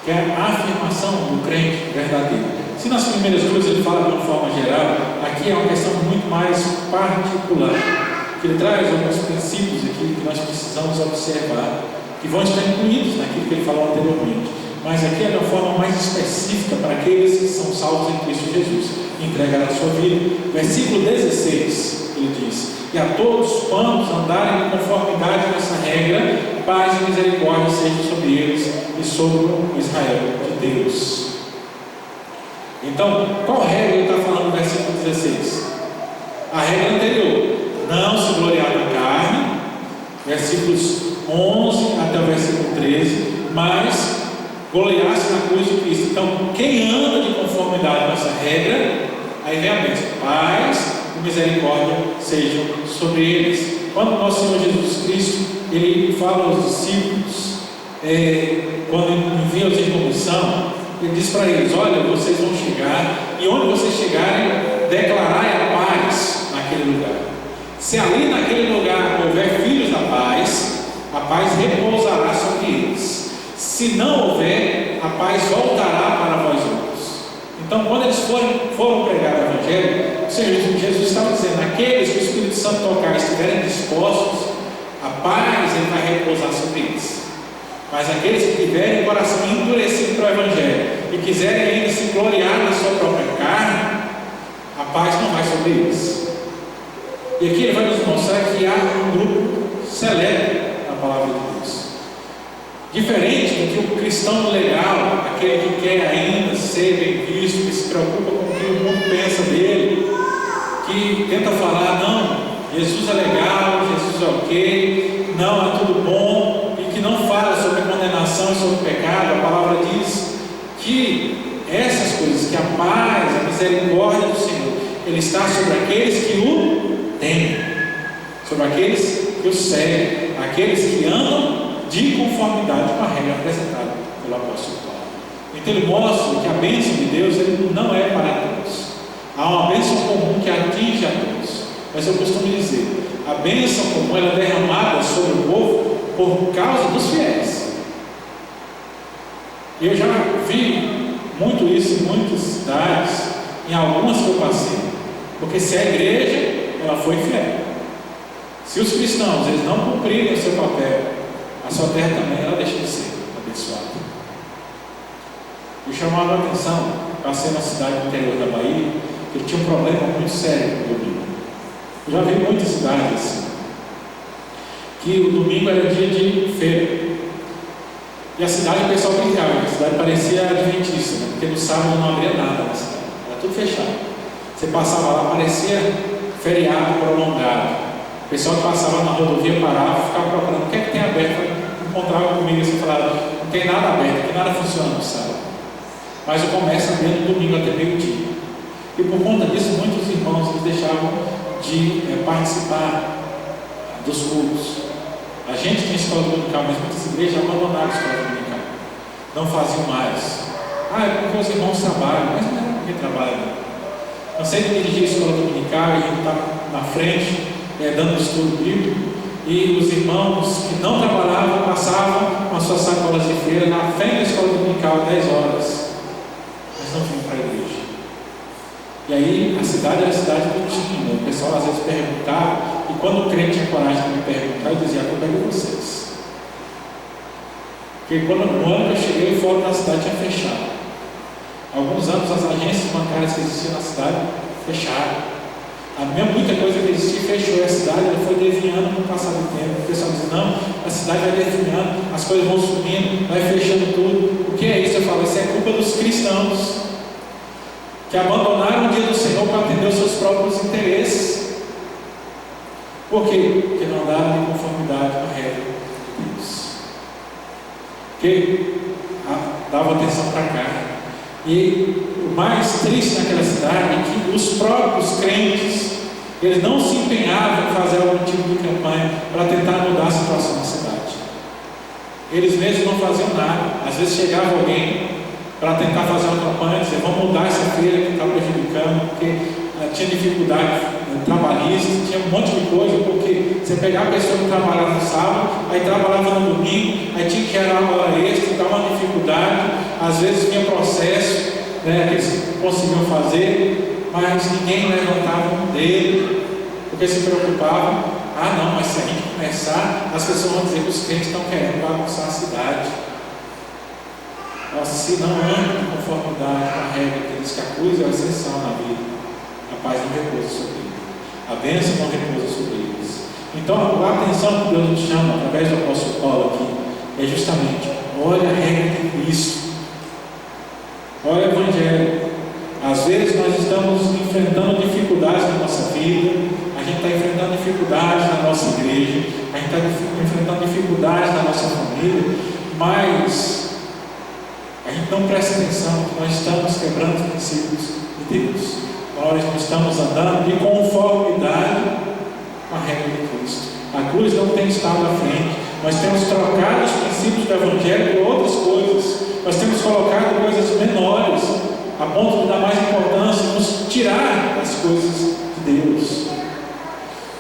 que é a afirmação do crente verdadeiro. Se nas primeiras duas ele fala de uma forma geral, aqui é uma questão muito mais particular, que ele traz alguns princípios aqui que nós precisamos observar, que vão estar incluídos naquilo que ele falou anteriormente. Mas aqui é de uma forma mais específica para aqueles que são salvos em Cristo Jesus, entregar a sua vida. Versículo 16, ele diz: e a todos quantos andarem em conformidade com essa regra, paz e misericórdia sejam sobre eles e sobre o Israel de Deus. Então, qual regra ele está falando no versículo 16? A regra anterior: não se gloriar na carne, versículos 11 até o versículo 13, mas gloriar-se na cruz de Cristo. Então, quem anda de conformidade com essa regra, aí vem a bênção: paz e misericórdia sejam sobre eles. Quando nosso Senhor Jesus Cristo ele fala aos discípulos, quando ele envia os em comissão, ele diz para eles: olha, vocês vão chegar, e onde vocês chegarem, declarai a paz naquele lugar. Se ali naquele lugar houver filhos da paz, a paz repousará sobre eles. Se não houver, a paz voltará para vós outros. Então, quando eles foram pregar o Evangelho, o Senhor Jesus estava dizendo: aqueles que o Espírito Santo tocar estiverem dispostos, a paz ele vai repousar sobre eles. Mas aqueles que tiverem o coração endurecido para o Evangelho e quiserem ainda se gloriar na sua própria carne, a paz não vai sobre eles. E aqui ele vai nos mostrar que há um grupo seleto na palavra de Deus. Diferente do que o cristão legal, aquele que quer ainda ser bem visto, que se preocupa com o que o mundo pensa dele, que tenta falar: não, Jesus é legal, Jesus é ok, não, é tudo bom, e que não fala sobre condenação e sobre pecado. A palavra diz que essas coisas, que a paz, a misericórdia do Senhor, ele está sobre aqueles que o temem, sobre aqueles que o seguem, aqueles que andam de conformidade com a regra apresentada pelo apóstolo Paulo. Então ele mostra que a bênção de Deus ele não é para todos. Há uma bênção comum que atinge a todos. Mas eu costumo dizer: a bênção comum ela é derramada sobre o povo por causa dos fiéis. Eu já vi muito isso em muitas cidades, em algumas que eu passei. Porque se a igreja ela foi fiel, se os cristãos eles não cumprirem o seu papel, a sua terra também ela deixa de ser abençoada. Me chamava a atenção, passei na cidade do interior da Bahia, que tinha um problema muito sério no domingo. Eu já vi muitas cidades assim, que o domingo era dia de feira. E E a cidade, o pessoal brincava, a cidade parecia adventista, né? Porque no sábado não abria nada na cidade, era tudo fechado. Você passava lá, parecia feriado prolongado. O pessoal que passava na rodovia parava, ficava procurando o que é que tem aberto. Encontrava comigo assim, falava: não tem nada aberto, que nada funciona no sábado. Mas o comércio abria no domingo até meio-dia. E por conta disso, muitos irmãos eles deixavam de participar dos cultos. A gente tinha escola dominical, mas muitas igrejas abandonaram a escola dominical. Não faziam mais. É porque os irmãos trabalham, mas não é porque trabalham. Eu sempre dirigi a escola dominical e a gente estava na frente, dando estudo bíblico. E os irmãos que não trabalhavam passavam com as suas sacolas de feira na frente da escola dominical às 10 horas, mas não vinham para a igreja. E aí a cidade era a cidade do time, né? O pessoal às vezes perguntava, e quando o crente tinha coragem de me perguntar, eu dizia: a culpa é de vocês. Porque quando no ano que eu cheguei, o fórum da cidade tinha fechado. Há alguns anos as agências bancárias que existiam na cidade fecharam. Muita coisa que existia fechou, e a cidade ela foi desviando no passar do tempo. O pessoal diz: não, a cidade vai desviando, as coisas vão sumindo, vai fechando tudo. O que é isso? Eu falo: isso é culpa dos cristãos que abandonaram o dia do Senhor para atender os seus próprios interesses. Por quê? Porque não andaram em conformidade com a regra de Deus. Porque dava atenção para cá. E o mais triste naquela cidade é que os próprios crentes, eles não se empenhavam em fazer algum tipo de campanha para tentar mudar a situação na cidade. Eles mesmos não faziam nada. Às vezes chegava alguém para tentar fazer uma campanha, dizer: vamos mudar essa feira que está prejudicando, porque tinha dificuldade trabalhista, tinha um monte de coisa, porque você pegava a pessoa que trabalhava no sábado, aí trabalhava no domingo, aí tinha que gerar uma hora extra, dava uma dificuldade, às vezes tinha processo, né, que eles conseguiam fazer, mas ninguém levantava um dedo, porque se preocupavam: não, mas se a gente começar, as pessoas vão dizer que os crentes estão querendo bagunçar a cidade. Se não anda em conformidade com a regra que diz que a cruz é a exceção na vida, a paz não repousa sobre eles, a bênção não repousa sobre eles. Então a atenção que Deus nos chama através do apóstolo Paulo aqui é justamente: olha a regra de Cristo, olha o Evangelho. Às vezes nós estamos enfrentando dificuldades na nossa vida, a gente está enfrentando dificuldades na nossa igreja, a gente está enfrentando dificuldades na nossa família, mas a gente não presta atenção que nós estamos quebrando os princípios de Deus. Nós não estamos andando de conformidade com a regra de Cristo. A cruz não tem estado à frente. Nós temos trocado os princípios do Evangelho por outras coisas. Nós temos colocado coisas menores, a ponto de dar mais importância, nos tirar das coisas de Deus.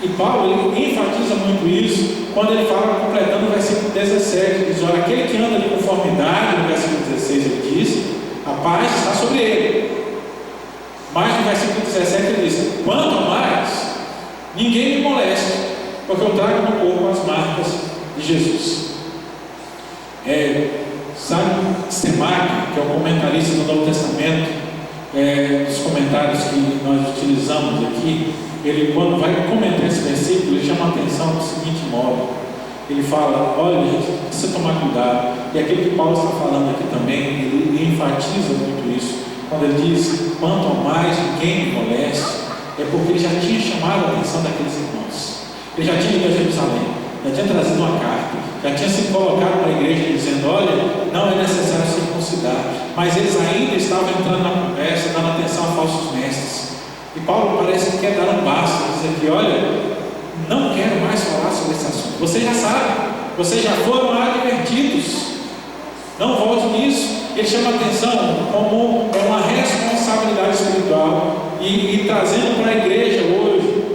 E Paulo ele enfatiza muito isso quando ele fala, completando o versículo 17, diz: olha, aquele que anda de conformidade, no versículo 16 ele diz, a paz está sobre ele. Mas no versículo 17 ele diz: quanto mais, ninguém me moleste, porque eu trago no corpo as marcas de Jesus. Sabe, Stemac, que é o comentarista do Novo Testamento, dos comentários que nós utilizamos aqui, ele, quando vai comentar esse versículo, ele chama a atenção do seguinte modo: ele fala: olha, gente, precisa tomar cuidado. E aquilo que Paulo está falando aqui também, ele enfatiza muito isso, quando ele diz: quanto ao mais ninguém me moleste, é porque ele já tinha chamado a atenção daqueles irmãos. Ele já tinha ido a Jerusalém, já tinha trazido uma carta, já tinha se colocado para a igreja dizendo: olha, não é necessário circuncidar. Mas eles ainda estavam entrando na conversa, dando atenção a falsos mestres. E Paulo parece que quer dar um basta, diz aqui: olha, não quero mais falar sobre esse assunto. Vocês já sabem, vocês já foram advertidos, não volte nisso. Ele chama a atenção como uma responsabilidade espiritual e trazendo para a igreja hoje,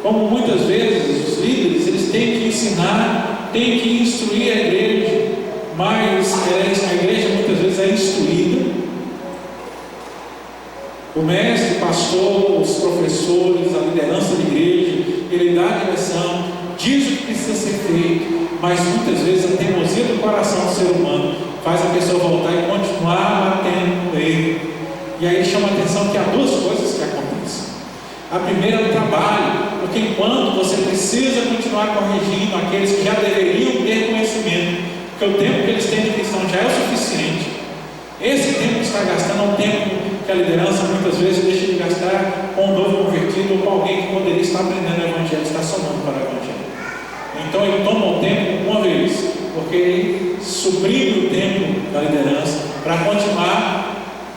como muitas vezes os líderes eles têm que ensinar, têm que instruir a igreja, mas a igreja muitas vezes é instruída. O mestre, o pastor, os professores, a liderança da igreja, ele dá a direção, diz o que precisa ser feito, mas muitas vezes a teimosia do coração do ser humano faz a pessoa voltar e continuar batendo no erro. E aí chama a atenção que há duas coisas que acontecem. A primeira é o trabalho, porque enquanto você precisa continuar corrigindo aqueles que já deveriam ter conhecimento, porque o tempo que eles têm de cristão liderança já é o suficiente. Esse tempo que está gastando é um tempo que a liderança muitas vezes deixa de gastar com um novo convertido ou com alguém que poderia estar aprendendo o Evangelho, está somando para o Evangelho. Então ele toma o tempo uma vez, porque ele suprime o tempo da liderança para continuar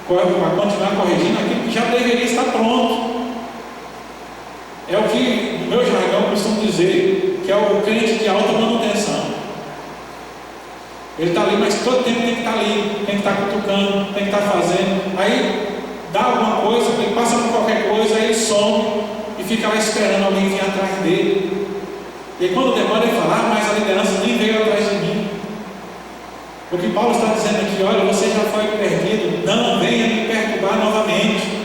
corrigindo aquilo que já deveria estar pronto. É o que no meu jargão eu costumo dizer, que é o crente de alta manutenção. Ele está ali, mas todo tempo tem que estar ali, tem que estar cutucando, tem que estar fazendo. Aí dá alguma coisa, ele passa por qualquer coisa, aí ele some e fica lá esperando alguém vir atrás dele. E quando demora ele fala, mas a liderança nem veio atrás de mim. O que Paulo está dizendo aqui, olha, você já foi perdido, não venha me perturbar novamente.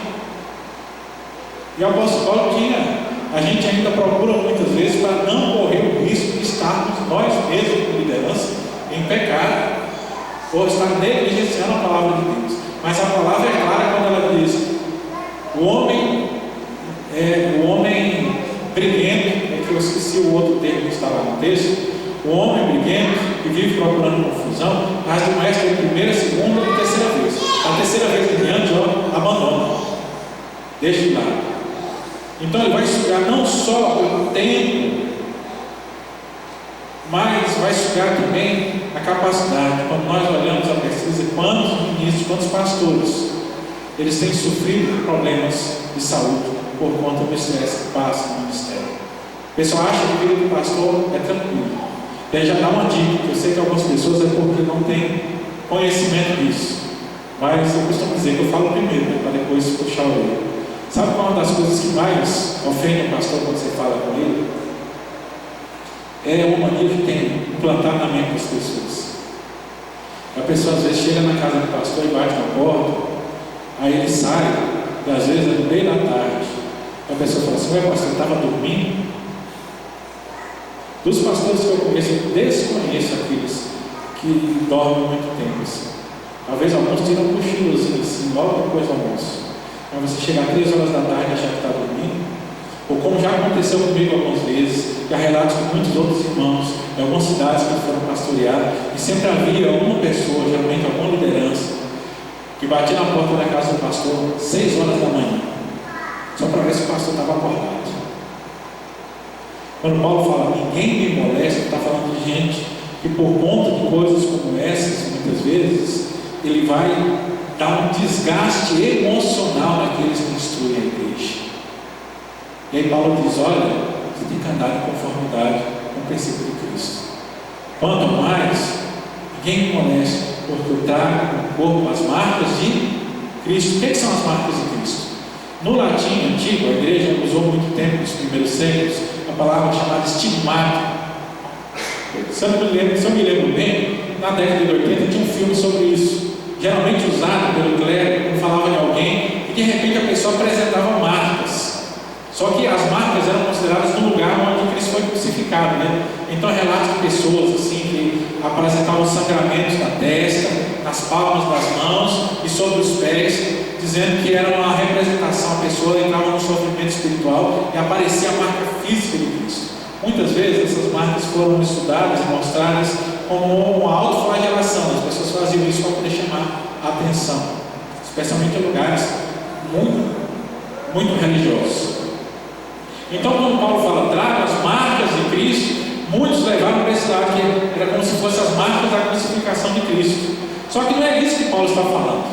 E o apóstolo Paulo tinha, a gente ainda procura muitas vezes para não correr o risco de estarmos nós mesmos como liderança em pecado, ou estar negligenciando a palavra de Deus. Mas a palavra é clara quando ela diz: o homem briguento, é que eu esqueci o outro termo que está lá no texto, o homem briguento que vive procurando confusão, mas não é a primeira, segunda e terceira vez. A terceira vez em diante, abandona, deixa de lado. Então ele vai sugar não só o tempo, mas vai sugar também a capacidade. Quando nós olhamos a pesquisa, quantos ministros, quantos pastores, eles têm sofrido problemas de saúde por conta do estresse que passa no ministério. O pessoal acha que a vida do pastor é tranquilo. E aí já dá uma dica, que eu sei que algumas pessoas é porque não têm conhecimento disso. Mas eu costumo dizer que eu falo primeiro, para depois puxar o orelha. Sabe qual é uma das coisas que mais ofende o pastor quando você fala com ele? É uma mania que tem implantado na mente das pessoas. A pessoa às vezes chega na casa do pastor e bate na porta, aí ele sai, e às vezes é no meio da tarde. A pessoa fala assim: ué, pastor, estava dormindo? Dos pastores que eu conheço, eu desconheço aqueles que dormem muito tempo assim. Talvez alguns tiram um cochilozinho assim, logo depois do almoço. Mas você chegar às 3 horas da tarde e achar que está dormindo, ou como já aconteceu comigo algumas vezes, já relatos com muitos outros irmãos, em algumas cidades que foram pastorear, e sempre havia uma pessoa, geralmente alguma liderança, que batia na porta da casa do pastor 6 horas da manhã, só para ver se o pastor estava acordado. Quando Paulo fala, ninguém me molesta, está falando de gente que por conta de coisas como essas, muitas vezes, ele vai dar um desgaste emocional naqueles que instruem a igreja. E aí Paulo diz, olha, você tem que andar em conformidade com o princípio de Cristo. Quanto mais, ninguém me molesta, porque eu trago no corpo as marcas de Cristo. O que são as marcas de Cristo? No latim antigo, a igreja usou muito tempo nos primeiros séculos a palavra chamada estigmata. Se eu me lembro bem, na década de 80 tinha um filme sobre isso, geralmente usado pelo clero, quando falava de alguém, e de repente a pessoa apresentava marcas. Só que as marcas eram consideradas no lugar onde Cristo foi crucificado, né? Então relatos de pessoas assim que apresentavam sangramentos na testa, nas palmas das mãos e sobre os pés, dizendo que era uma representação, a pessoa entrava no sofrimento espiritual e aparecia a marca física de Cristo. Muitas vezes essas marcas foram estudadas e mostradas como uma autoflagelação. As pessoas faziam isso para poder chamar a atenção, especialmente em lugares muito religiosos. Então, quando Paulo fala, traga as marcas de Cristo, muitos levaram para esse lado que era como se fossem as marcas da crucificação de Cristo. Só que não é isso que Paulo está falando.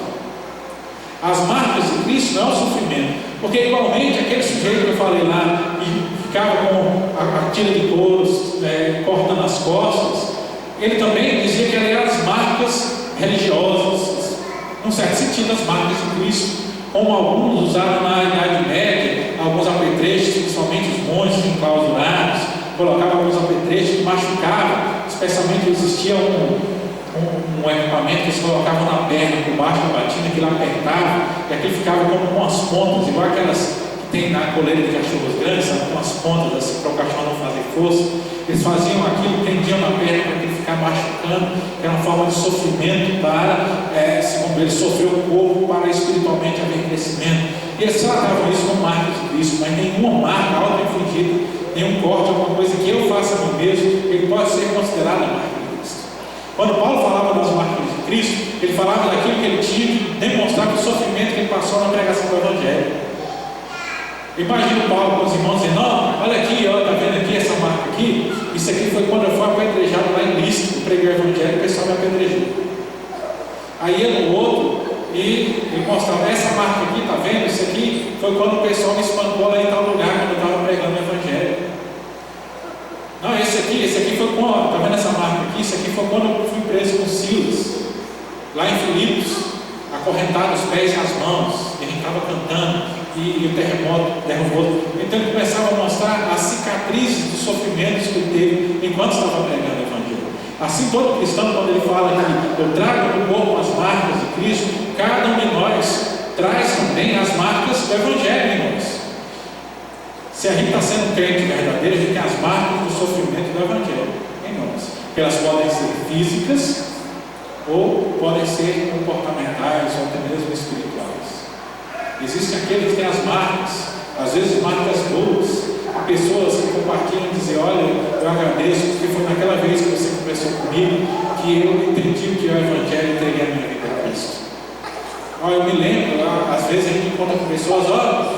As marcas de Cristo não é o sofrimento, porque igualmente aquele sujeito que eu falei lá, que ficava com a tira de touros, cortando as costas, ele também dizia que eram as marcas religiosas, num certo sentido, as marcas de Cristo, como alguns usaram na Idade Média, alguns apetrechos, principalmente os monges enclausurados, colocavam alguns apetrechos que machucavam, especialmente existia um equipamento que eles colocavam na perna, por baixo da batina, que lá apertava, e aquilo ficava como com as pontas, igual aquelas que tem na coleira de cachorros grandes, sabe, com as pontas assim, para o cachorro não fazer força. Eles faziam aquilo, prendiam na perna para ele ficar machucando, que era uma forma de sofrimento para, segundo ele, sofrer o corpo para espiritualmente haver crescimento. E eles tratavam isso como marca de Cristo, mas nenhuma marca auto-infligida, nenhum corte, alguma coisa que eu faça a mim mesmo, ele pode ser considerado a marca de Cristo. Quando Paulo falava das marcas de Cristo, ele falava daquilo que ele tinha que demonstrar com o sofrimento que ele passou na pregação do Evangelho. Imagina o Paulo com os irmãos dizendo: não, olha aqui, ó, está vendo aqui essa marca aqui? Isso aqui foi quando eu fui apedrejado lá em Listra, eu preguei o Evangelho e o pessoal me apedrejou. Aí ia no outro e ele mostrava: essa marca aqui, está vendo? Isso aqui foi quando o pessoal me espancou lá em tal lugar, quando eu estava pregando o Evangelho. Não, esse aqui foi quando, está vendo essa marca aqui? Isso aqui foi quando eu fui preso com Silas, lá em Filipos, acorrentado os pés e as mãos, e a gente estava cantando. E o terremoto derrubou. Então ele começava a mostrar as cicatrizes dos sofrimentos que ele teve enquanto estava pregando o Evangelho. Assim, todo cristão, quando ele fala que eu trago no corpo as marcas de Cristo, cada um de nós traz também as marcas do Evangelho em nós. Se a gente está sendo crente verdadeiro, a gente tem as marcas do sofrimento do Evangelho em nós. Que elas podem ser físicas ou podem ser comportamentais ou até mesmo espirituais. Existem aqueles que têm as marcas, às vezes marcas boas, pessoas que compartilham e dizem: olha, eu agradeço porque foi naquela vez que você conversou comigo que eu entendi que o Evangelho entreguei a minha vida a Cristo. Olha, eu me lembro, às vezes a gente encontra com pessoas: olha,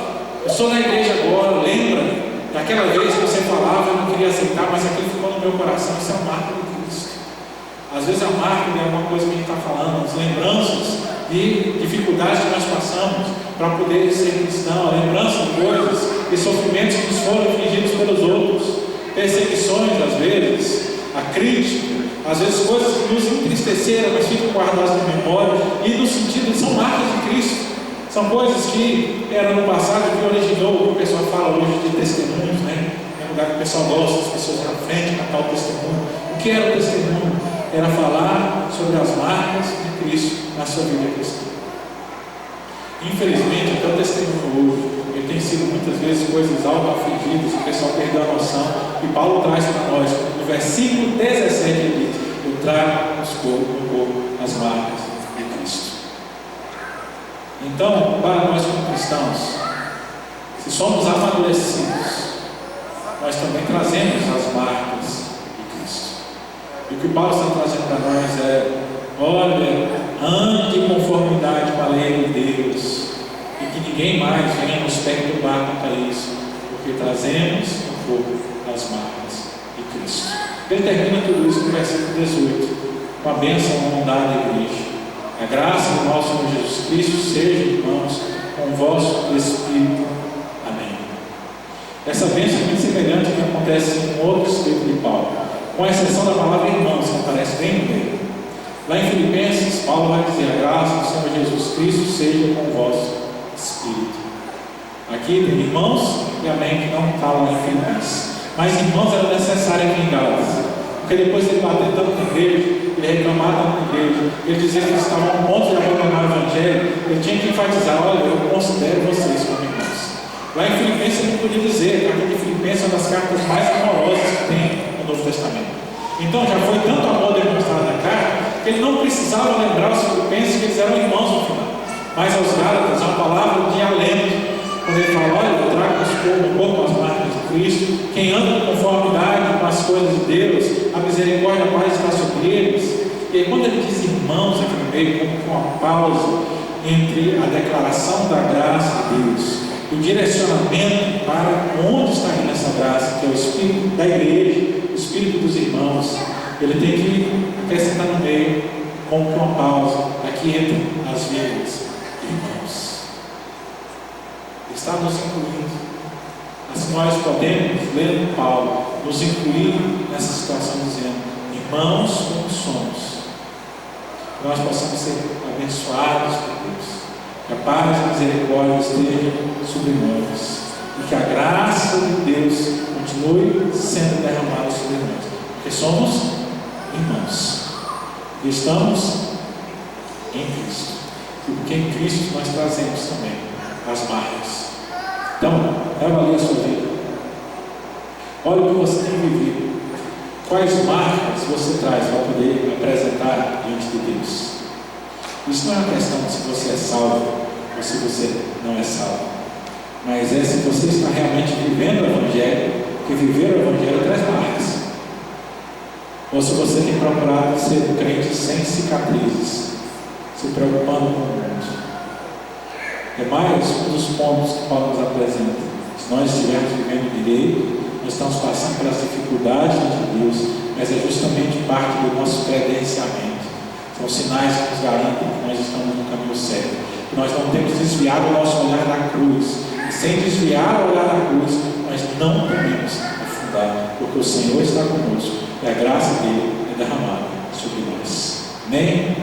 eu sou na igreja agora, lembra daquela vez que você falava, eu não queria aceitar, mas aquilo ficou no meu coração. Isso é uma marca de Cristo. Às vezes a marca é alguma coisa que a gente está falando, as lembranças de dificuldades que nós passamos para poder ser cristão, a lembrança de coisas e sofrimentos que nos foram infligidos pelos outros, perseguições às vezes, a crítica, às vezes coisas que nos entristeceram, mas ficam guardadas na memória, e no sentido de são marcas de Cristo, são coisas que eram no passado que originou o que o pessoal fala hoje de testemunhos, né? É um lugar que o pessoal gosta, as pessoas na frente, cantar o testemunho. O que era o testemunho? Era falar sobre as marcas de Cristo na sua vida cristã. Infelizmente, até o testemunho hoje, ele tem sido muitas vezes coisas auto-afligidas, o pessoal perdeu a noção, e Paulo traz para nós, no versículo 17, ele diz: eu trago no corpo as marcas de Cristo. Então, para nós como cristãos, se somos amadurecidos, nós também trazemos as marcas de Cristo. E o que Paulo está trazendo para nós é: olha, ande em conformidade com a lei de Deus, e que ninguém mais venha nos perturbar contra isso, porque trazemos no corpo as marcas de Cristo. Ele termina tudo isso no versículo 18, com a bênção à bondade da igreja. A graça do nosso Senhor Jesus Cristo seja, irmãos, com o vosso Espírito. Amém. Essa bênção é muito semelhante ao que acontece em outro escrito de Paulo, com exceção da palavra irmãos, que aparece bem no meio. Lá em Filipenses, Paulo vai dizer: a graça do Senhor Jesus Cristo seja com o vosso Espírito. Aqui tem irmãos e amém, que não está lá em Filipenses. Mas irmãos era necessário aqui em Gálatas, porque depois de ele bater tanto na igreja, ele reclamar tanto na igreja, ele dizia que eles estavam a ponto de abandonar o Evangelho, ele tinha que enfatizar: olha, eu considero vocês como irmãos. Lá em Filipenses ele podia dizer: a carta de Filipenses é uma das cartas mais amorosas que tem no Novo Testamento. Então já foi tanto amor demonstrado na carta, que ele não precisava lembrar os filipenses que eles eram irmãos no final. Mas aos Gálatas, uma palavra de alento, quando ele fala: olha, eu trago no corpo as marcas de Cristo, quem anda em conformidade com as coisas de Deus, a misericórdia e a paz está sobre eles. E aí, quando ele diz irmãos aqui no meio, como com uma pausa entre a declaração da graça de Deus e o direcionamento para onde está indo essa graça, que é o Espírito da igreja, o Espírito dos irmãos, ele tem que acrescentar no meio, como uma pausa, aqui entre as vírgulas: irmãos. Ele está nos incluindo. Assim nós podemos, lendo Paulo, nos incluir nessa situação, dizendo: irmãos como somos, que nós possamos ser abençoados por Deus, que a paz e a misericórdia estejam sobre nós, e que a graça de Deus continue sendo derramada sobre nós, porque somos irmãos, e estamos em Cristo, e porque em Cristo nós trazemos também as marcas. Então, avalie a sua vida, olha o que você tem vivido, quais marcas você traz para poder apresentar diante de Deus. Isso não é uma questão de se você é salvo ou se você não é salvo, mas é se você está realmente vivendo o Evangelho, porque viver o Evangelho traz marcas. ou se você tem procurado ser um crente sem cicatrizes, se preocupando com o mundo. É mais um dos pontos que Paulo nos apresenta. Se nós estivermos vivendo direito, nós estamos passando pelas dificuldades de Deus, mas é justamente parte do nosso credenciamento. São sinais que nos garantem que nós estamos no caminho certo, que nós não temos desviado o nosso olhar da cruz. E sem desviar o olhar da cruz, nós não podemos afundar, porque o Senhor está conosco e a graça dele é derramada sobre nós. Amém?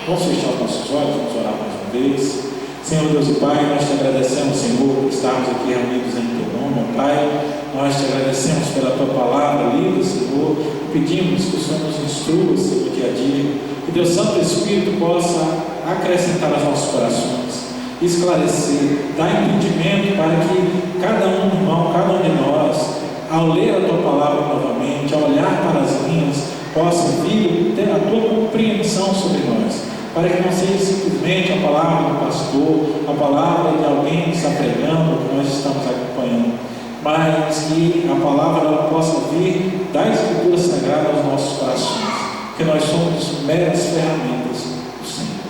Vamos fechar os nossos olhos, vamos orar mais uma vez. Senhor Deus e Pai, nós te agradecemos, Senhor, por estarmos aqui reunidos em Teu nome, ó Pai. Nós te agradecemos pela Tua palavra lida, Senhor. Pedimos que o Senhor nos instrua, Senhor, dia a dia. Que Deus Santo Espírito possa acrescentar aos nossos corações, esclarecer, dar entendimento para que cada um, irmão, cada um de nós, ao ler a Tua palavra novamente, ao olhar para as linhas, possa vir ter a Tua compreensão sobre nós, para que não seja simplesmente a palavra do pastor, a palavra de alguém que está pregando, que nós estamos acompanhando, mas que a palavra ela possa vir da Escritura Sagrada aos nossos corações, que nós somos meras ferramentas do Senhor.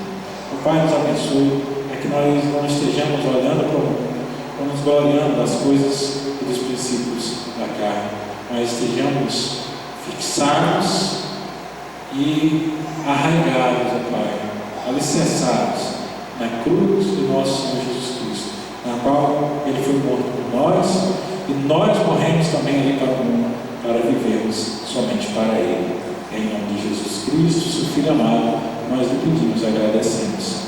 O Pai nos abençoe, que nós não estejamos olhando para o mundo, ou nos gloriando das coisas e dos princípios da carne, mas estejamos fixados e arraigados, ó Pai, alicerçados na cruz do nosso Senhor Jesus Cristo, na qual Ele foi morto por nós, e nós morremos também ali para o mundo, para vivermos somente para Ele. Em nome de Jesus Cristo, seu Filho amado, nós lhe pedimos e agradecemos.